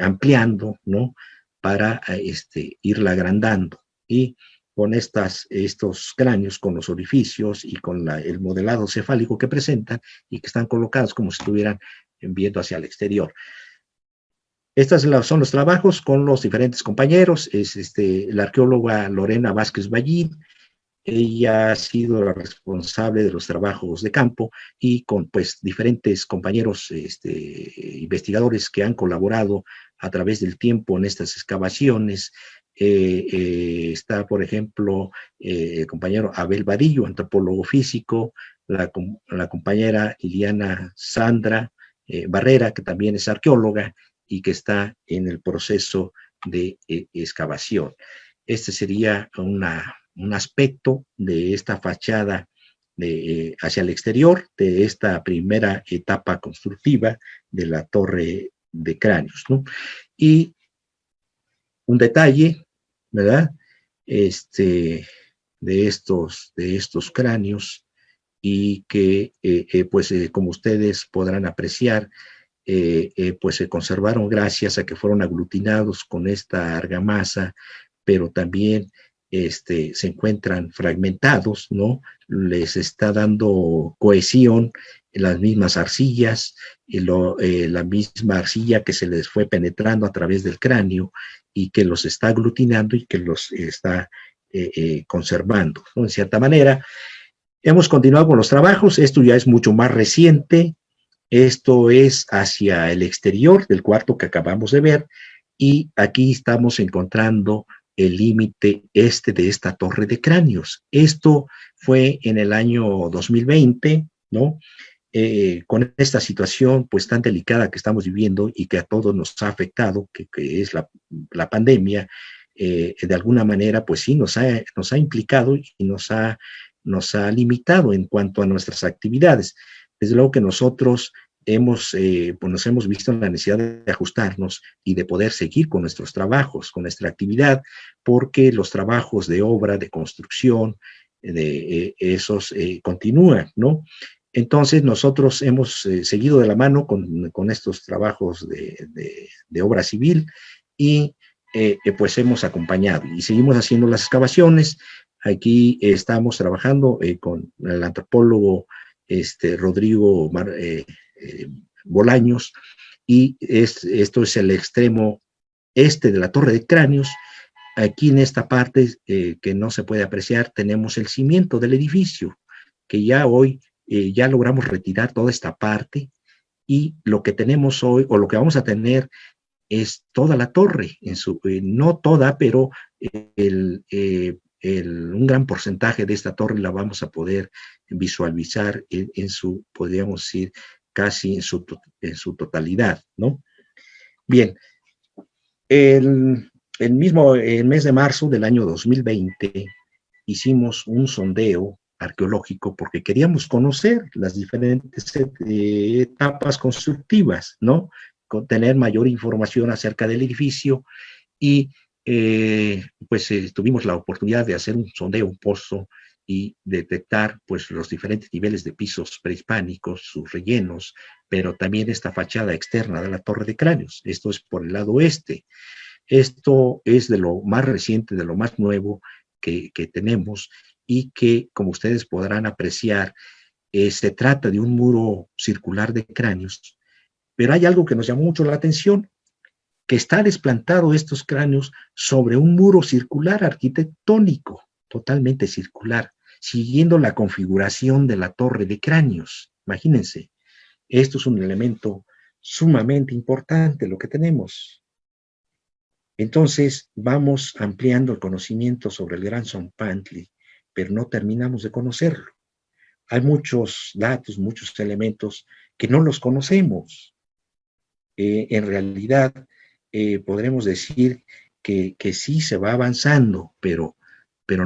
ampliando, ¿no? Para irla agrandando. Y con estos cráneos, con los orificios y con el modelado cefálico que presentan y que están colocados como si estuvieran viendo hacia el exterior. Estos son los trabajos con los diferentes compañeros. Es la arqueóloga Lorena Vázquez Ballín. Ella ha sido la responsable de los trabajos de campo y con pues diferentes compañeros investigadores que han colaborado a través del tiempo en estas excavaciones. Está, por ejemplo, el compañero Abel Vadillo, antropólogo físico, la compañera Iliana Sandra Barrera, que también es arqueóloga y que está en el proceso de excavación. Este sería un aspecto de esta fachada hacia el exterior de esta primera etapa constructiva de la Torre de Cráneos, ¿no? Y un detalle, ¿verdad? De estos cráneos, y que, pues, como ustedes podrán apreciar, pues se conservaron gracias a que fueron aglutinados con esta argamasa, pero también se encuentran fragmentados, ¿no? Les está dando cohesión en las mismas arcillas, la misma arcilla que se les fue penetrando a través del cráneo y que los está aglutinando y que los está conservando, ¿no? En cierta manera, hemos continuado con los trabajos. Esto ya es mucho más reciente. Esto es hacia el exterior del cuarto que acabamos de ver, y aquí estamos encontrando el límite de esta torre de cráneos. Esto fue en el año 2020, ¿no? Con esta situación pues tan delicada que estamos viviendo y que a todos nos ha afectado, que es la pandemia, de alguna manera pues sí nos ha implicado y nos ha limitado en cuanto a nuestras actividades. Desde luego que nosotros pues nos hemos visto en la necesidad de ajustarnos y de poder seguir con nuestros trabajos, con nuestra actividad, porque los trabajos de obra, de construcción, esos continúan, ¿no? Entonces nosotros hemos seguido de la mano con estos trabajos de obra civil, y pues hemos acompañado y seguimos haciendo las excavaciones. Aquí estamos trabajando con el antropólogo Rodrigo Bolaños, y esto es el extremo de la Torre de Cráneos. Aquí en esta parte que no se puede apreciar tenemos el cimiento del edificio, que ya hoy ya logramos retirar toda esta parte, y lo que tenemos hoy, o lo que vamos a tener, es toda la torre, no toda, pero un gran porcentaje de esta torre la vamos a poder visualizar podríamos decir, casi en su totalidad, ¿no? Bien, el mes de marzo del año 2020 hicimos un sondeo arqueológico porque queríamos conocer las diferentes etapas constructivas, ¿no? Tener mayor información acerca del edificio, y pues tuvimos la oportunidad de hacer un sondeo, un pozo, y detectar pues los diferentes niveles de pisos prehispánicos, sus rellenos, pero también esta fachada externa de la Torre de Cráneos. Esto es por el lado oeste. Esto es de lo más reciente, de lo más nuevo que tenemos, y que, como ustedes podrán apreciar, se trata de un muro circular de cráneos, pero hay algo que nos llamó mucho la atención, que está desplantado estos cráneos sobre un muro circular arquitectónico, totalmente circular, siguiendo la configuración de la Torre de Cráneos. Imagínense, esto es un elemento sumamente importante lo que tenemos. Entonces vamos ampliando el conocimiento sobre el Gran Zompantli, pero no terminamos de conocerlo. Hay muchos datos, muchos elementos que no los conocemos. En realidad, podremos decir que sí se va avanzando, pero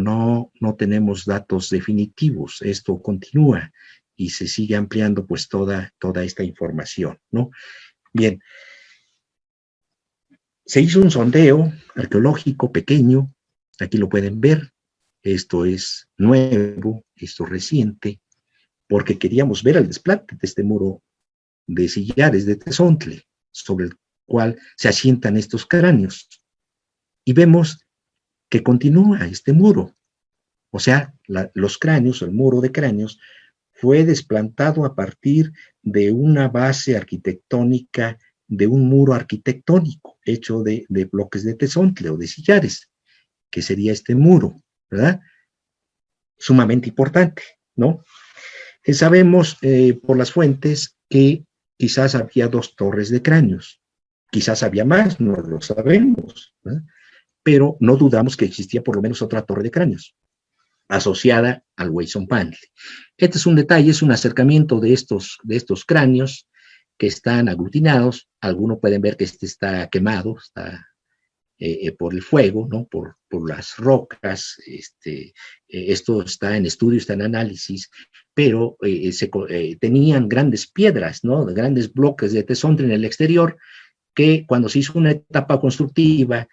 no tenemos datos definitivos. Esto continúa y se sigue ampliando pues toda esta información, ¿no? Bien, se hizo un sondeo arqueológico pequeño, aquí lo pueden ver. Esto es nuevo, esto es reciente, porque queríamos ver el desplante de este muro de sillares de Tezontle, sobre el cual se asientan estos cráneos. Y vemos que continúa este muro. O sea, los cráneos, el muro de cráneos, fue desplantado a partir de una base arquitectónica, de un muro arquitectónico hecho de bloques de Tezontle o de sillares, que sería este muro, ¿verdad? Sumamente importante, ¿no? Sabemos por las fuentes que quizás había 2 torres de cráneos, quizás había más, no lo sabemos, ¿verdad? Pero no dudamos que existía por lo menos otra torre de cráneos asociada al Zompantli. Este es un detalle, es un acercamiento de estos cráneos que están aglutinados. Algunos pueden ver que este está quemado, está por el fuego, ¿no? Por las rocas. Esto está en estudio, está en análisis, pero tenían grandes piedras, ¿no? Grandes bloques de tesontle en el exterior, que cuando se hizo una etapa constructiva,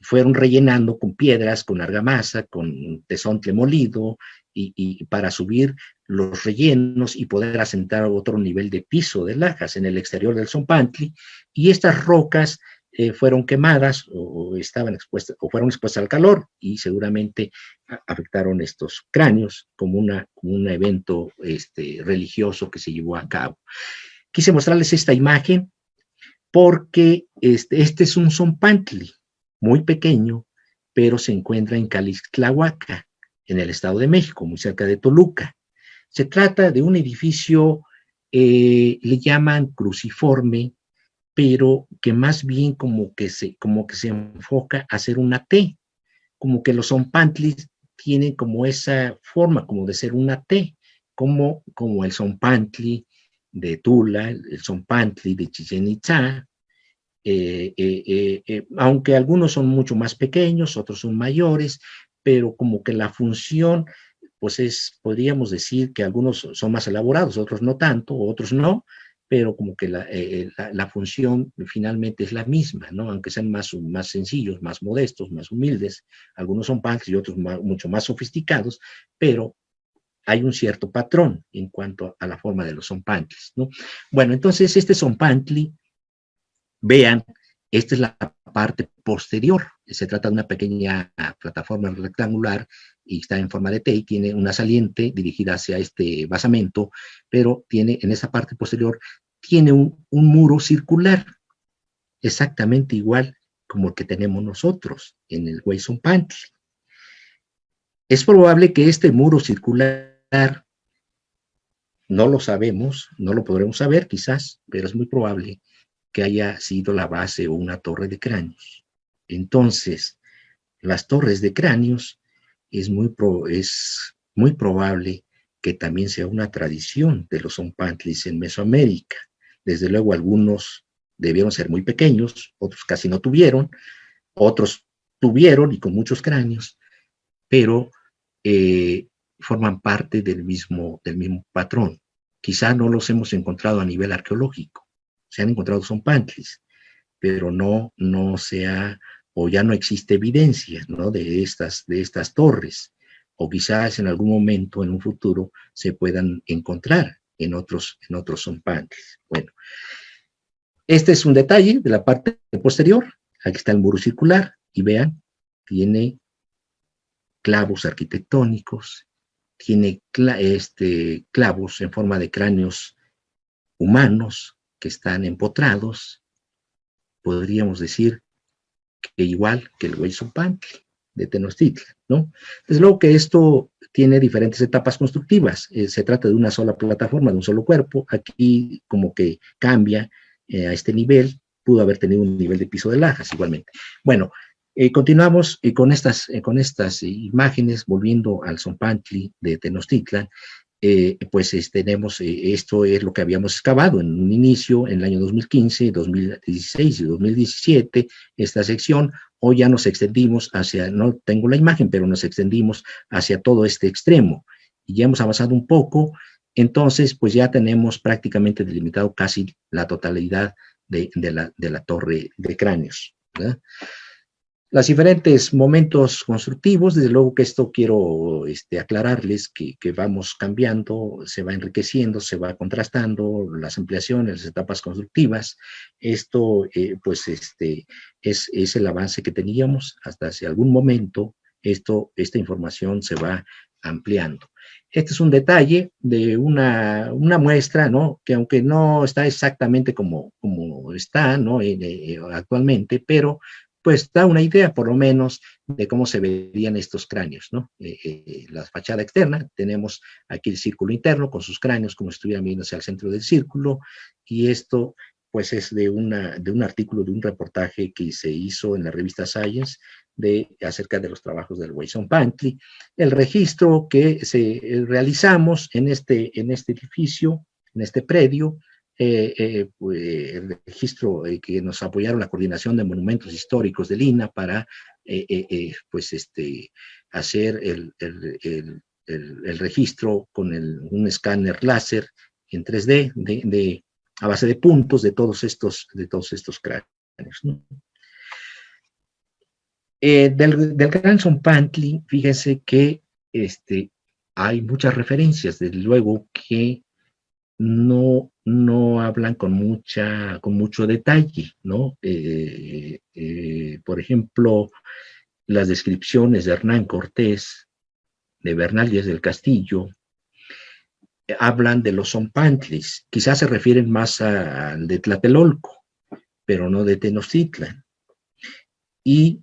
fueron rellenando con piedras, con argamasa, con tesontle molido, y para subir los rellenos y poder asentar otro nivel de piso de lajas en el exterior del Zompantli. Y estas rocas fueron quemadas o estaban expuestas o fueron expuestas al calor, y seguramente afectaron estos cráneos como un evento religioso que se llevó a cabo. Quise mostrarles esta imagen porque este es un Zompantli muy pequeño, pero se encuentra en Calixtlahuaca, en el Estado de México, muy cerca de Toluca. Se trata de un edificio, le llaman cruciforme, pero que más bien como que se enfoca a ser una T, como que los Zompantlis tienen como esa forma, como de ser una T, como el Zompantli de Tula, el Zompantli de Chichén Itzá, aunque algunos son mucho más pequeños, otros son mayores, pero como que la función, pues podríamos decir que algunos son más elaborados, otros no tanto, otros no, pero como que la función finalmente es la misma, ¿no? Aunque sean más sencillos, más modestos, más humildes, algunos son punks y otros mucho más sofisticados, pero hay un cierto patrón en cuanto a la forma de los Zompantlis, ¿no? Bueno, entonces este Zompantli, vean, esta es la parte posterior. Se trata de una pequeña plataforma rectangular y está en forma de T y tiene una saliente dirigida hacia este basamento, pero tiene en esa parte posterior tiene un muro circular, exactamente igual como el que tenemos nosotros en el Güey Zompantli. Es probable que este muro circular, no lo sabemos, no lo podremos saber quizás, pero es muy probable que haya sido la base o una torre de cráneos. Entonces, las torres de cráneos es muy probable que también sea una tradición de los Zompantlis en Mesoamérica. Desde luego, algunos debieron ser muy pequeños, otros casi no tuvieron, otros tuvieron y con muchos cráneos, pero forman parte del mismo patrón. Quizá no los hemos encontrado a nivel arqueológico. Se han encontrado Zompantlis, pero no se ha, o ya no existe evidencia, ¿no? de estas torres, o quizás en algún momento, en un futuro, se puedan encontrar en otros Zompantlis. Bueno, este es un detalle de la parte posterior. Aquí está el muro circular, y vean, tiene clavos arquitectónicos, tiene clavos en forma de cráneos humanos que están empotrados. Podríamos decir que igual que el Güey Zompantli de Tenochtitlan, ¿no? Desde luego que esto tiene diferentes etapas constructivas. Se trata de una sola plataforma, de un solo cuerpo. Aquí como que cambia a este nivel. Pudo haber tenido un nivel de piso de lajas igualmente. Bueno, continuamos con estas imágenes, volviendo al Zompantli de Tenochtitlan. Pues tenemos, esto es lo que habíamos excavado en un inicio, en el año 2015, 2016 y 2017, esta sección. Hoy ya nos extendimos hacia, no tengo la imagen, pero nos extendimos hacia todo este extremo, y ya hemos avanzado un poco. Entonces, pues ya tenemos prácticamente delimitado casi la totalidad de la torre de cráneos, ¿verdad? Los diferentes momentos constructivos, desde luego que esto quiero aclararles que vamos cambiando, se va enriqueciendo, se va contrastando las ampliaciones, las etapas constructivas. Esto, pues, es el avance que teníamos hasta hace algún momento. Esta información se va ampliando. Este es un detalle de una muestra, ¿no? Que aunque no está exactamente como está, ¿no? Actualmente, pero pues da una idea, por lo menos, de cómo se verían estos cráneos, ¿no? La fachada externa, tenemos aquí el círculo interno con sus cráneos como si estuvieran viendo hacia el centro del círculo, y esto, pues, es de un artículo, de un reportaje que se hizo en la revista Science acerca de los trabajos del Güey Zompantli. El registro que realizamos en este edificio, en este predio, el registro que nos apoyaron la Coordinación de Monumentos Históricos del INAH para pues hacer el registro con un escáner láser en 3D a base de puntos de todos estos cráneos, ¿no? Del Gran Zompantli, fíjense que hay muchas referencias, desde luego que no hablan con mucho detalle, ¿no? Por ejemplo, las descripciones de Hernán Cortés, de Bernal Díaz del Castillo, hablan de los zompantlis, quizás se refieren más al de Tlatelolco, pero no de Tenochtitlan. Y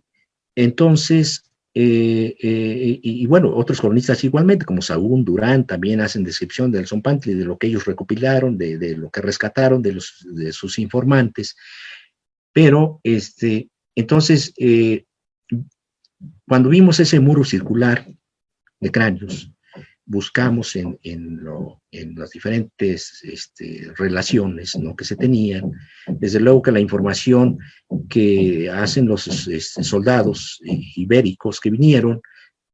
entonces, y bueno, otros cronistas igualmente, como Sahagún, Durán, también hacen descripción del zompantli, de lo que ellos recopilaron, de lo que rescataron de sus informantes. Pero, entonces, cuando vimos ese muro circular de cráneos, buscamos en las diferentes relaciones, ¿no?, que se tenían. Desde luego que la información que hacen los soldados ibéricos que vinieron,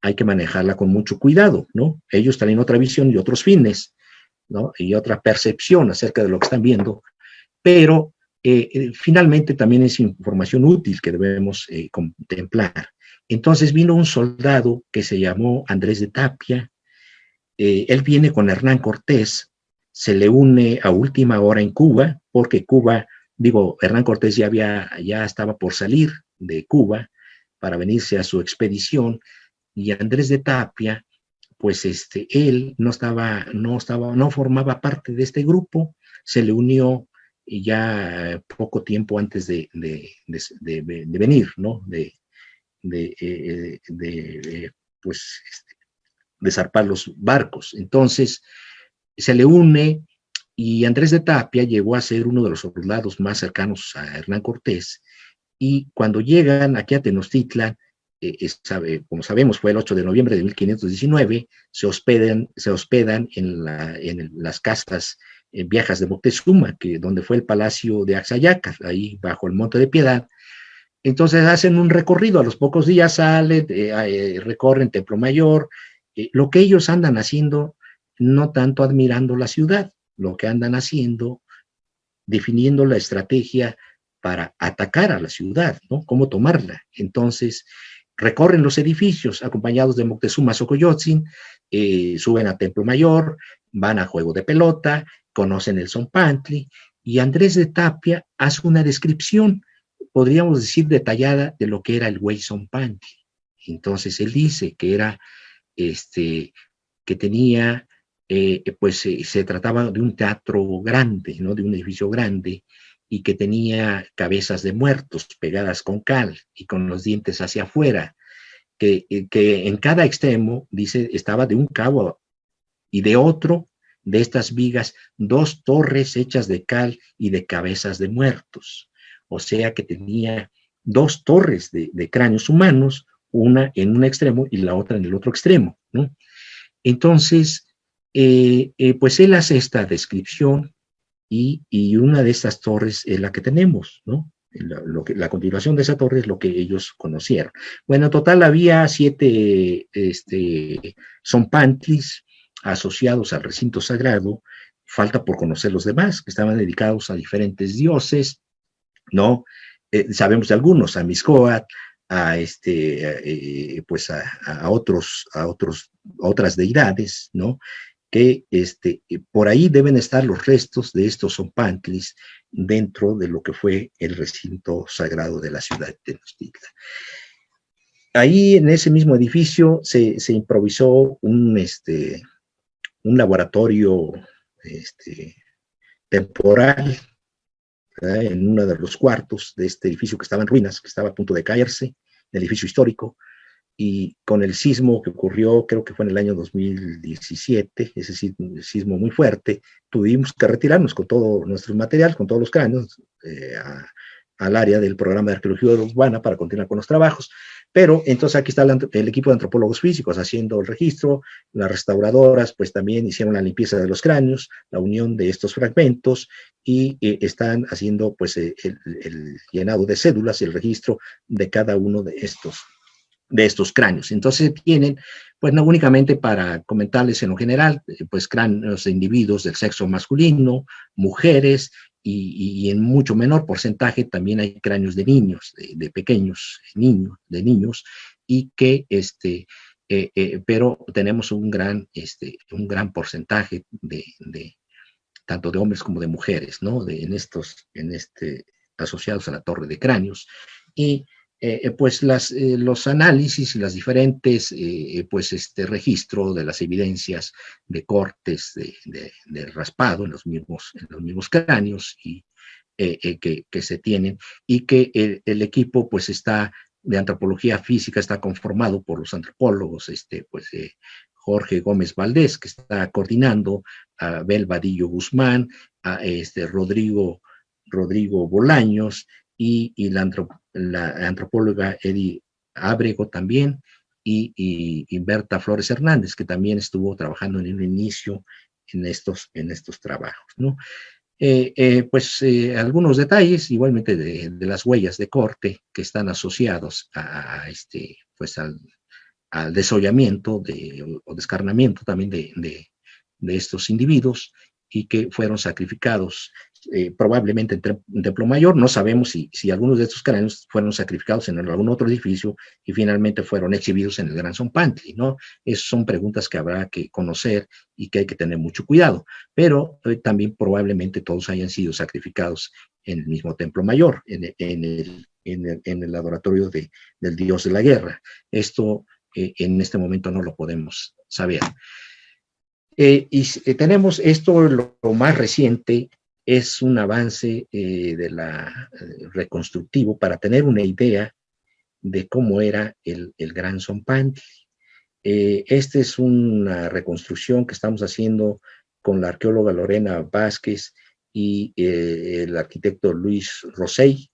hay que manejarla con mucho cuidado, ¿no? Ellos tienen otra visión y otros fines, ¿no?, y otra percepción acerca de lo que están viendo, pero finalmente también es información útil que debemos contemplar. Entonces vino un soldado que se llamó Andrés de Tapia. Él viene con Hernán Cortés, se le une a última hora en Cuba, porque Hernán Cortés ya estaba por salir de Cuba para venirse a su expedición, y Andrés de Tapia, pues él no formaba parte de este grupo, se le unió ya poco tiempo antes de venir, ¿no? Pues de zarpar los barcos. Entonces se le une, y Andrés de Tapia llegó a ser uno de los soldados más cercanos a Hernán Cortés, y cuando llegan aquí a Tenochtitlan, como sabemos fue el 8 de noviembre de 1519, se hospedan en las casas viejas de Moctezuma, donde fue el palacio de Axayaca, ahí bajo el Monte de Piedad. Entonces hacen un recorrido, a los pocos días salen, recorren Templo Mayor. Lo que ellos andan haciendo, no tanto admirando la ciudad, lo que andan haciendo, definiendo la estrategia para atacar a la ciudad, ¿no? Cómo tomarla. Entonces, recorren los edificios acompañados de Moctezuma Xocoyotzin, suben a Templo Mayor, van a juego de pelota, conocen el Zompantli, y Andrés de Tapia hace una descripción, podríamos decir detallada, de lo que era el Güey Zompantli. Entonces, él dice que era que tenía, se trataba de un teatro grande, ¿no?, de un edificio grande, y que tenía cabezas de muertos pegadas con cal y con los dientes hacia afuera, que en cada extremo, dice, estaba de un cabo y de otro de estas vigas 2 torres hechas de cal y de cabezas de muertos. O sea que tenía 2 torres de cráneos humanos, una en un extremo y la otra en el otro extremo, ¿no? Entonces, pues él hace esta descripción, y una de estas torres es la que tenemos, ¿no? La continuación de esa torre es lo que ellos conocieron. Bueno, en total había 7 zompantlis asociados al recinto sagrado. Falta por conocer los demás, que estaban dedicados a diferentes dioses, ¿no? Sabemos de algunos, a Mixcoatl, pues a otras deidades, ¿no?, que por ahí deben estar los restos de estos zompantlis dentro de lo que fue el recinto sagrado de la ciudad de Tenochtitlan. Ahí en ese mismo edificio se improvisó un laboratorio temporal, ¿verdad?, en uno de los cuartos de este edificio que estaba en ruinas, que estaba a punto de caerse, el edificio histórico. Y con el sismo que ocurrió, creo que fue en el año 2017, ese sismo muy fuerte, tuvimos que retirarnos con todo nuestro material, con todos los cráneos, al área del programa de arqueología urbana para continuar con los trabajos. Pero entonces aquí está el equipo de antropólogos físicos haciendo el registro, las restauradoras pues también hicieron la limpieza de los cráneos, la unión de estos fragmentos y están haciendo pues el llenado de cédulas y el registro de cada uno de estos cráneos. Entonces tienen, pues no únicamente para comentarles en lo general, pues cráneos de individuos del sexo masculino, mujeres, y en mucho menor porcentaje también hay cráneos de niños, de pequeños niños, y que pero tenemos un gran porcentaje tanto de hombres como de mujeres, ¿no? Asociados a la torre de cráneos. Y pues los análisis y las diferentes registro de las evidencias de cortes de raspado en los mismos cráneos y que se tienen, y que el equipo pues de antropología física está conformado por los antropólogos Jorge Gómez Valdés, que está coordinando, a Bel Vadillo Guzmán, a Rodrigo Bolaños, y la antropóloga Edi Ábrego también, y Berta Flores Hernández, que también estuvo trabajando en el inicio en estos trabajos, ¿no? Algunos detalles igualmente de las huellas de corte que están asociados al desollamiento o descarnamiento también de estos individuos, y que fueron sacrificados probablemente en Templo Mayor. No sabemos si algunos de estos cráneos fueron sacrificados en algún otro edificio y finalmente fueron exhibidos en el Gran Zompantli, ¿no? Esas son preguntas que habrá que conocer y que hay que tener mucho cuidado, pero también probablemente todos hayan sido sacrificados en el mismo Templo Mayor, en el adoratorio del dios de la guerra. Esto en este momento no lo podemos saber. Tenemos esto, lo más reciente es un avance de la reconstructivo para tener una idea de cómo era el Gran Zompantli. Esta es una reconstrucción que estamos haciendo con la arqueóloga Lorena Vázquez y el arquitecto Luis Rosell,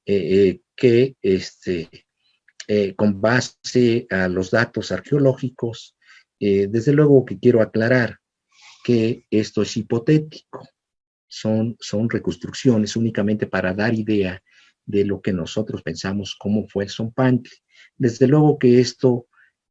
que con base a los datos arqueológicos, desde luego que quiero aclarar que esto es hipotético, son reconstrucciones únicamente para dar idea de lo que nosotros pensamos cómo fue Zompantli. Desde luego que esto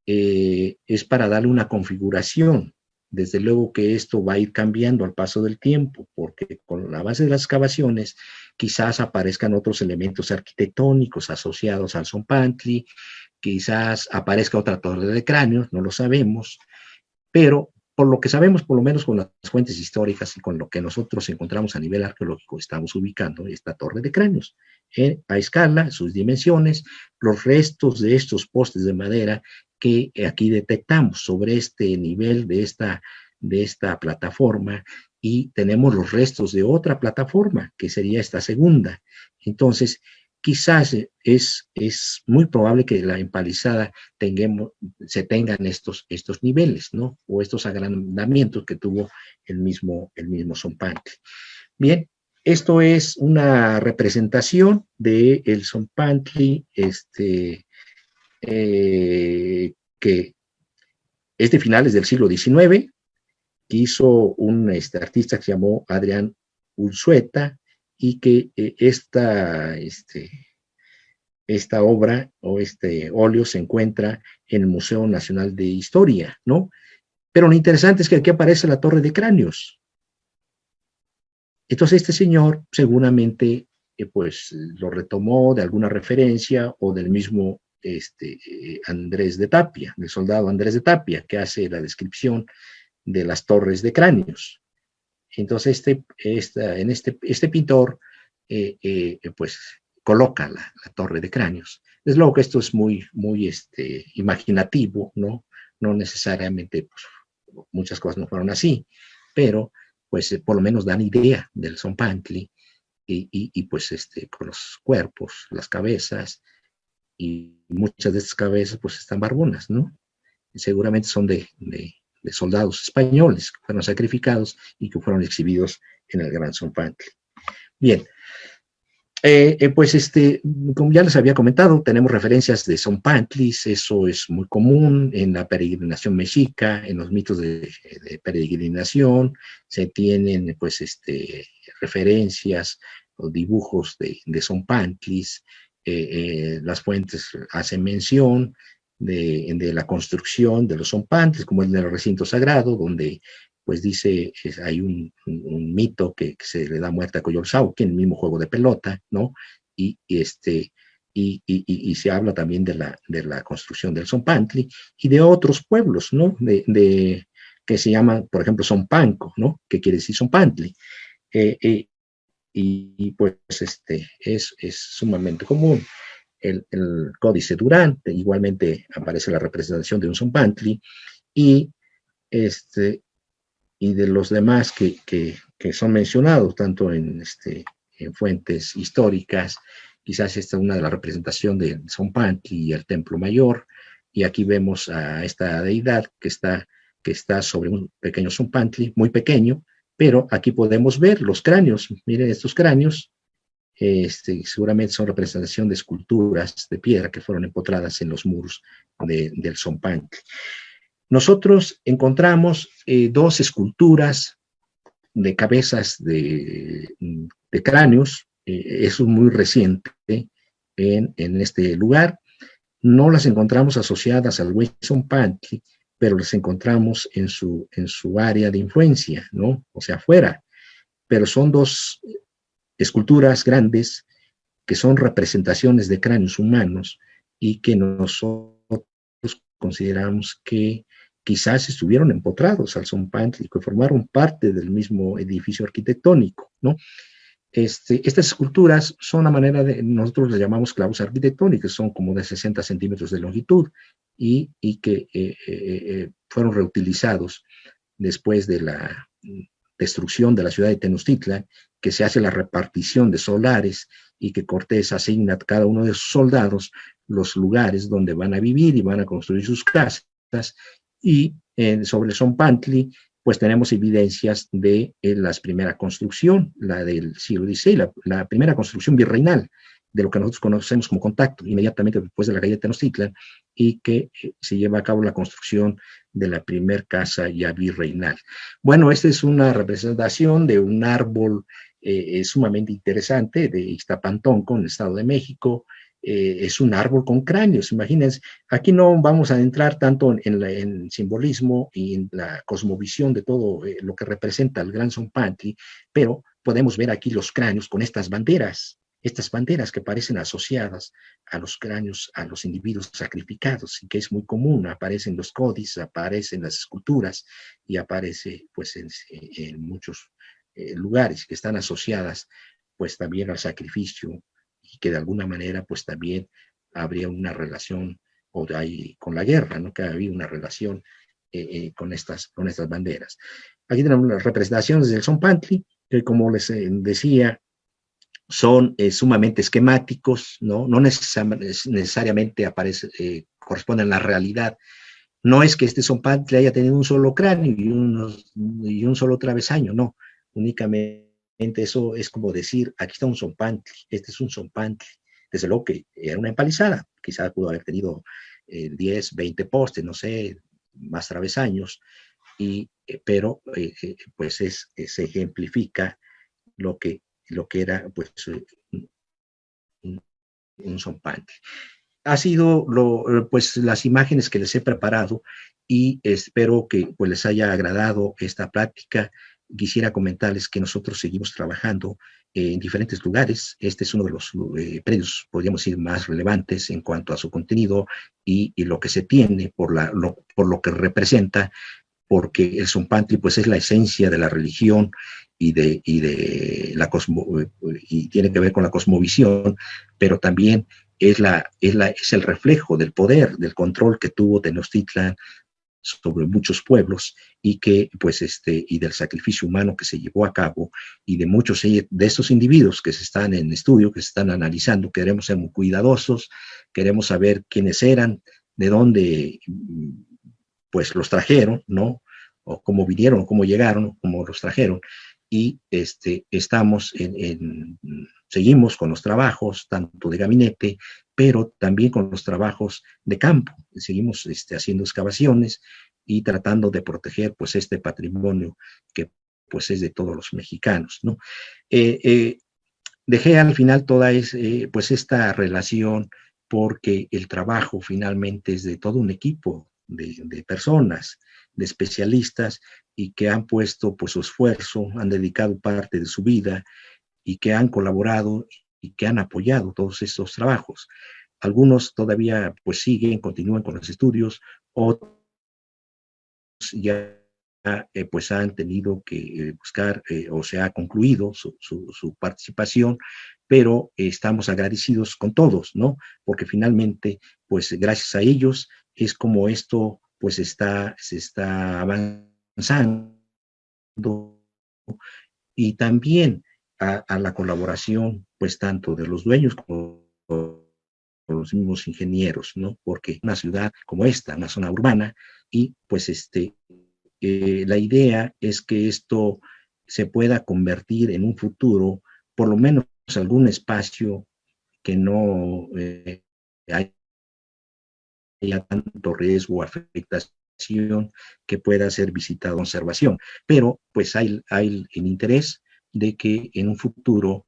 es para darle una configuración. Desde luego que esto va a ir cambiando al paso del tiempo, porque con la base de las excavaciones quizás aparezcan otros elementos arquitectónicos asociados al Zompantli, quizás aparezca otra torre de cráneos, no lo sabemos, pero por lo que sabemos, por lo menos con las fuentes históricas y con lo que nosotros encontramos a nivel arqueológico, estamos ubicando esta torre de cráneos a escala, sus dimensiones, los restos de estos postes de madera que aquí detectamos sobre este nivel de esta plataforma, y tenemos los restos de otra plataforma, que sería esta segunda. Entonces, quizás es muy probable que la empalizada se tengan estos niveles, ¿no? O estos agrandamientos que tuvo el mismo Zompantli. Bien, esto es una representación del Zompantli, que es de finales del siglo XIX, que hizo un artista que se llamó Adrián Unzueta, y que esta obra o este óleo se encuentra en el Museo Nacional de Historia, ¿no? Pero lo interesante es que aquí aparece la torre de cráneos. Entonces este señor seguramente pues lo retomó de alguna referencia o del mismo Andrés de Tapia, del soldado Andrés de Tapia, que hace la descripción de las torres de cráneos. Entonces este pintor pues coloca la torre de cráneos. Es luego que esto es muy imaginativo, ¿no? No necesariamente, pues, muchas cosas no fueron así, pero pues por lo menos dan idea del Zompantli, y pues con los cuerpos, las cabezas, y muchas de estas cabezas pues están barbonas, ¿no? Y seguramente son de soldados españoles que fueron sacrificados y que fueron exhibidos en el Gran Zompantli. Bien, Pues como ya les había comentado, tenemos referencias de Zompantlis, eso es muy común en la peregrinación mexica, en los mitos de peregrinación, se tienen pues referencias o dibujos de Zompantlis, las fuentes hacen mención de la construcción de los Zompantlis, como el del recinto sagrado, donde pues dice, hay un mito que se le da muerte a Coyolxauhqui en el mismo juego de pelota, ¿no? Y se habla también de la construcción del Zompantli y de otros pueblos, ¿no? Que se llaman, por ejemplo, Zompanco, ¿no? Que quiere decir Zompantli. Eh, eh, y pues es sumamente común. El Códice Durán, igualmente aparece la representación de un Zompantli, y este, y de los demás que son mencionados, tanto en fuentes históricas, quizás esta es una de la representación de Zompantli y el Templo Mayor, y aquí vemos a esta deidad que está sobre un pequeño Zompantli, muy pequeño, pero aquí podemos ver los cráneos, miren estos cráneos, seguramente son representación de esculturas de piedra que fueron empotradas en los muros del Zompantli. Nosotros encontramos dos esculturas de cabezas de cráneos, eso es muy reciente en este lugar. No las encontramos asociadas al Huizompanti, pero las encontramos en su área de influencia, ¿no? O sea, afuera. Pero son dos esculturas grandes que son representaciones de cráneos humanos y que nosotros consideramos que quizás estuvieron empotrados al Zompantli, que formaron parte del mismo edificio arquitectónico, ¿no? Estas esculturas son a manera de, nosotros les llamamos clavos arquitectónicos, son como de 60 centímetros de longitud y que fueron reutilizados después de la destrucción de la ciudad de Tenochtitlan, que se hace la repartición de solares y que Cortés asigna a cada uno de sus soldados los lugares donde van a vivir y van a construir sus casas. Y sobre Zompantli, pues tenemos evidencias de la primera construcción, la del siglo XVI, la primera construcción virreinal, de lo que nosotros conocemos como Contacto, inmediatamente después de la caída de Tenochtitlan, y que se lleva a cabo la construcción de la primer casa ya virreinal. Bueno, esta es una representación de un árbol sumamente interesante de Ixtapantonco, en el Estado de México. Es un árbol con cráneos, imagínense. Aquí no vamos a entrar tanto en el simbolismo y en la cosmovisión de todo lo que representa el Gran Zompantli, pero podemos ver aquí los cráneos con estas banderas que parecen asociadas a los cráneos, a los individuos sacrificados, y que es muy común, aparecen los códices, aparecen las esculturas, y aparece pues en muchos lugares que están asociadas pues también al sacrificio, y que de alguna manera pues también habría una relación o hay, con la guerra, ¿no? Que había una relación con estas banderas. Aquí tenemos las representaciones del Zompantli, que como les decía, son sumamente esquemáticos, ¿no? No necesariamente corresponden a la realidad. No es que este Zompantli haya tenido un solo cráneo y un solo travesaño, no. Únicamente eso es como decir, aquí está un Zompantli, este es un Zompantli. Desde luego que era una empalizada, quizás pudo haber tenido 10, 20 postes, no sé, más travesaños, pero pues se ejemplifica lo que, era pues un Zompantli. Ha sido pues las imágenes que les he preparado, y espero que pues les haya agradado esta plática. Quisiera comentarles que nosotros seguimos trabajando en diferentes lugares. Este es uno de los predios, podríamos decir, más relevantes en cuanto a su contenido y lo que se tiene por lo que representa, porque el Zompantli pues es la esencia de la religión y tiene que ver con la cosmovisión, pero también es el reflejo del poder, del control que tuvo Tenochtitlan sobre muchos pueblos, y que pues y del sacrificio humano que se llevó a cabo, y de muchos de estos individuos que se están en estudio, que se están analizando. Queremos ser muy cuidadosos, queremos saber quiénes eran, de dónde pues los trajeron, ¿no? O cómo vinieron, o cómo llegaron, o cómo los trajeron. Y estamos seguimos con los trabajos, tanto de gabinete, pero también con los trabajos de campo. Seguimos haciendo excavaciones y tratando de proteger pues este patrimonio que pues es de todos los mexicanos, ¿no? Dejé al final toda pues esta relación porque el trabajo finalmente es de todo un equipo de personas, de especialistas y que han puesto pues su esfuerzo, han dedicado parte de su vida y que han colaborado y que han apoyado todos estos trabajos. Algunos todavía pues siguen, continúan con los estudios, otros ya pues han tenido que buscar o se ha concluido su participación, pero estamos agradecidos con todos, ¿no? Porque finalmente, pues gracias a ellos es como esto pues se está avanzando y también a la colaboración pues tanto de los dueños como los mismos ingenieros, ¿no? Porque una ciudad como esta, una zona urbana, y pues la idea es que esto se pueda convertir en un futuro, por lo menos algún espacio que no haya tanto riesgo o afectación que pueda ser visitado en conservación. Pero pues hay el interés de que en un futuro,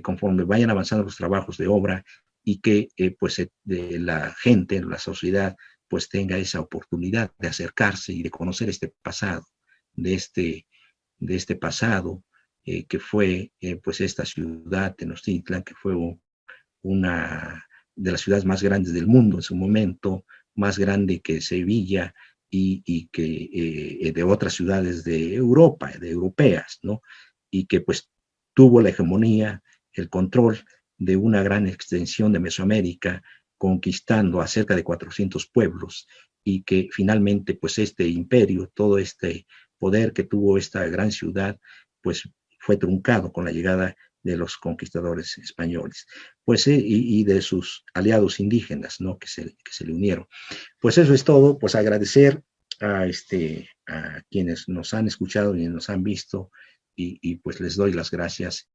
conforme vayan avanzando los trabajos de obra y que pues la gente, la sociedad, pues tenga esa oportunidad de acercarse y de conocer este pasado, de este pasado que fue pues esta ciudad, Tenochtitlan, que fue una de las ciudades más grandes del mundo en su momento, más grande que Sevilla y que de otras ciudades de Europa, de europeas, ¿no? Y que pues tuvo la hegemonía, el control de una gran extensión de Mesoamérica, conquistando a cerca de 400 pueblos y que finalmente pues este imperio, todo este poder que tuvo esta gran ciudad, pues fue truncado con la llegada de los conquistadores españoles, pues y de sus aliados indígenas, ¿no? Que se le unieron. Pues eso es todo, pues agradecer a quienes nos han escuchado y nos han visto y pues les doy las gracias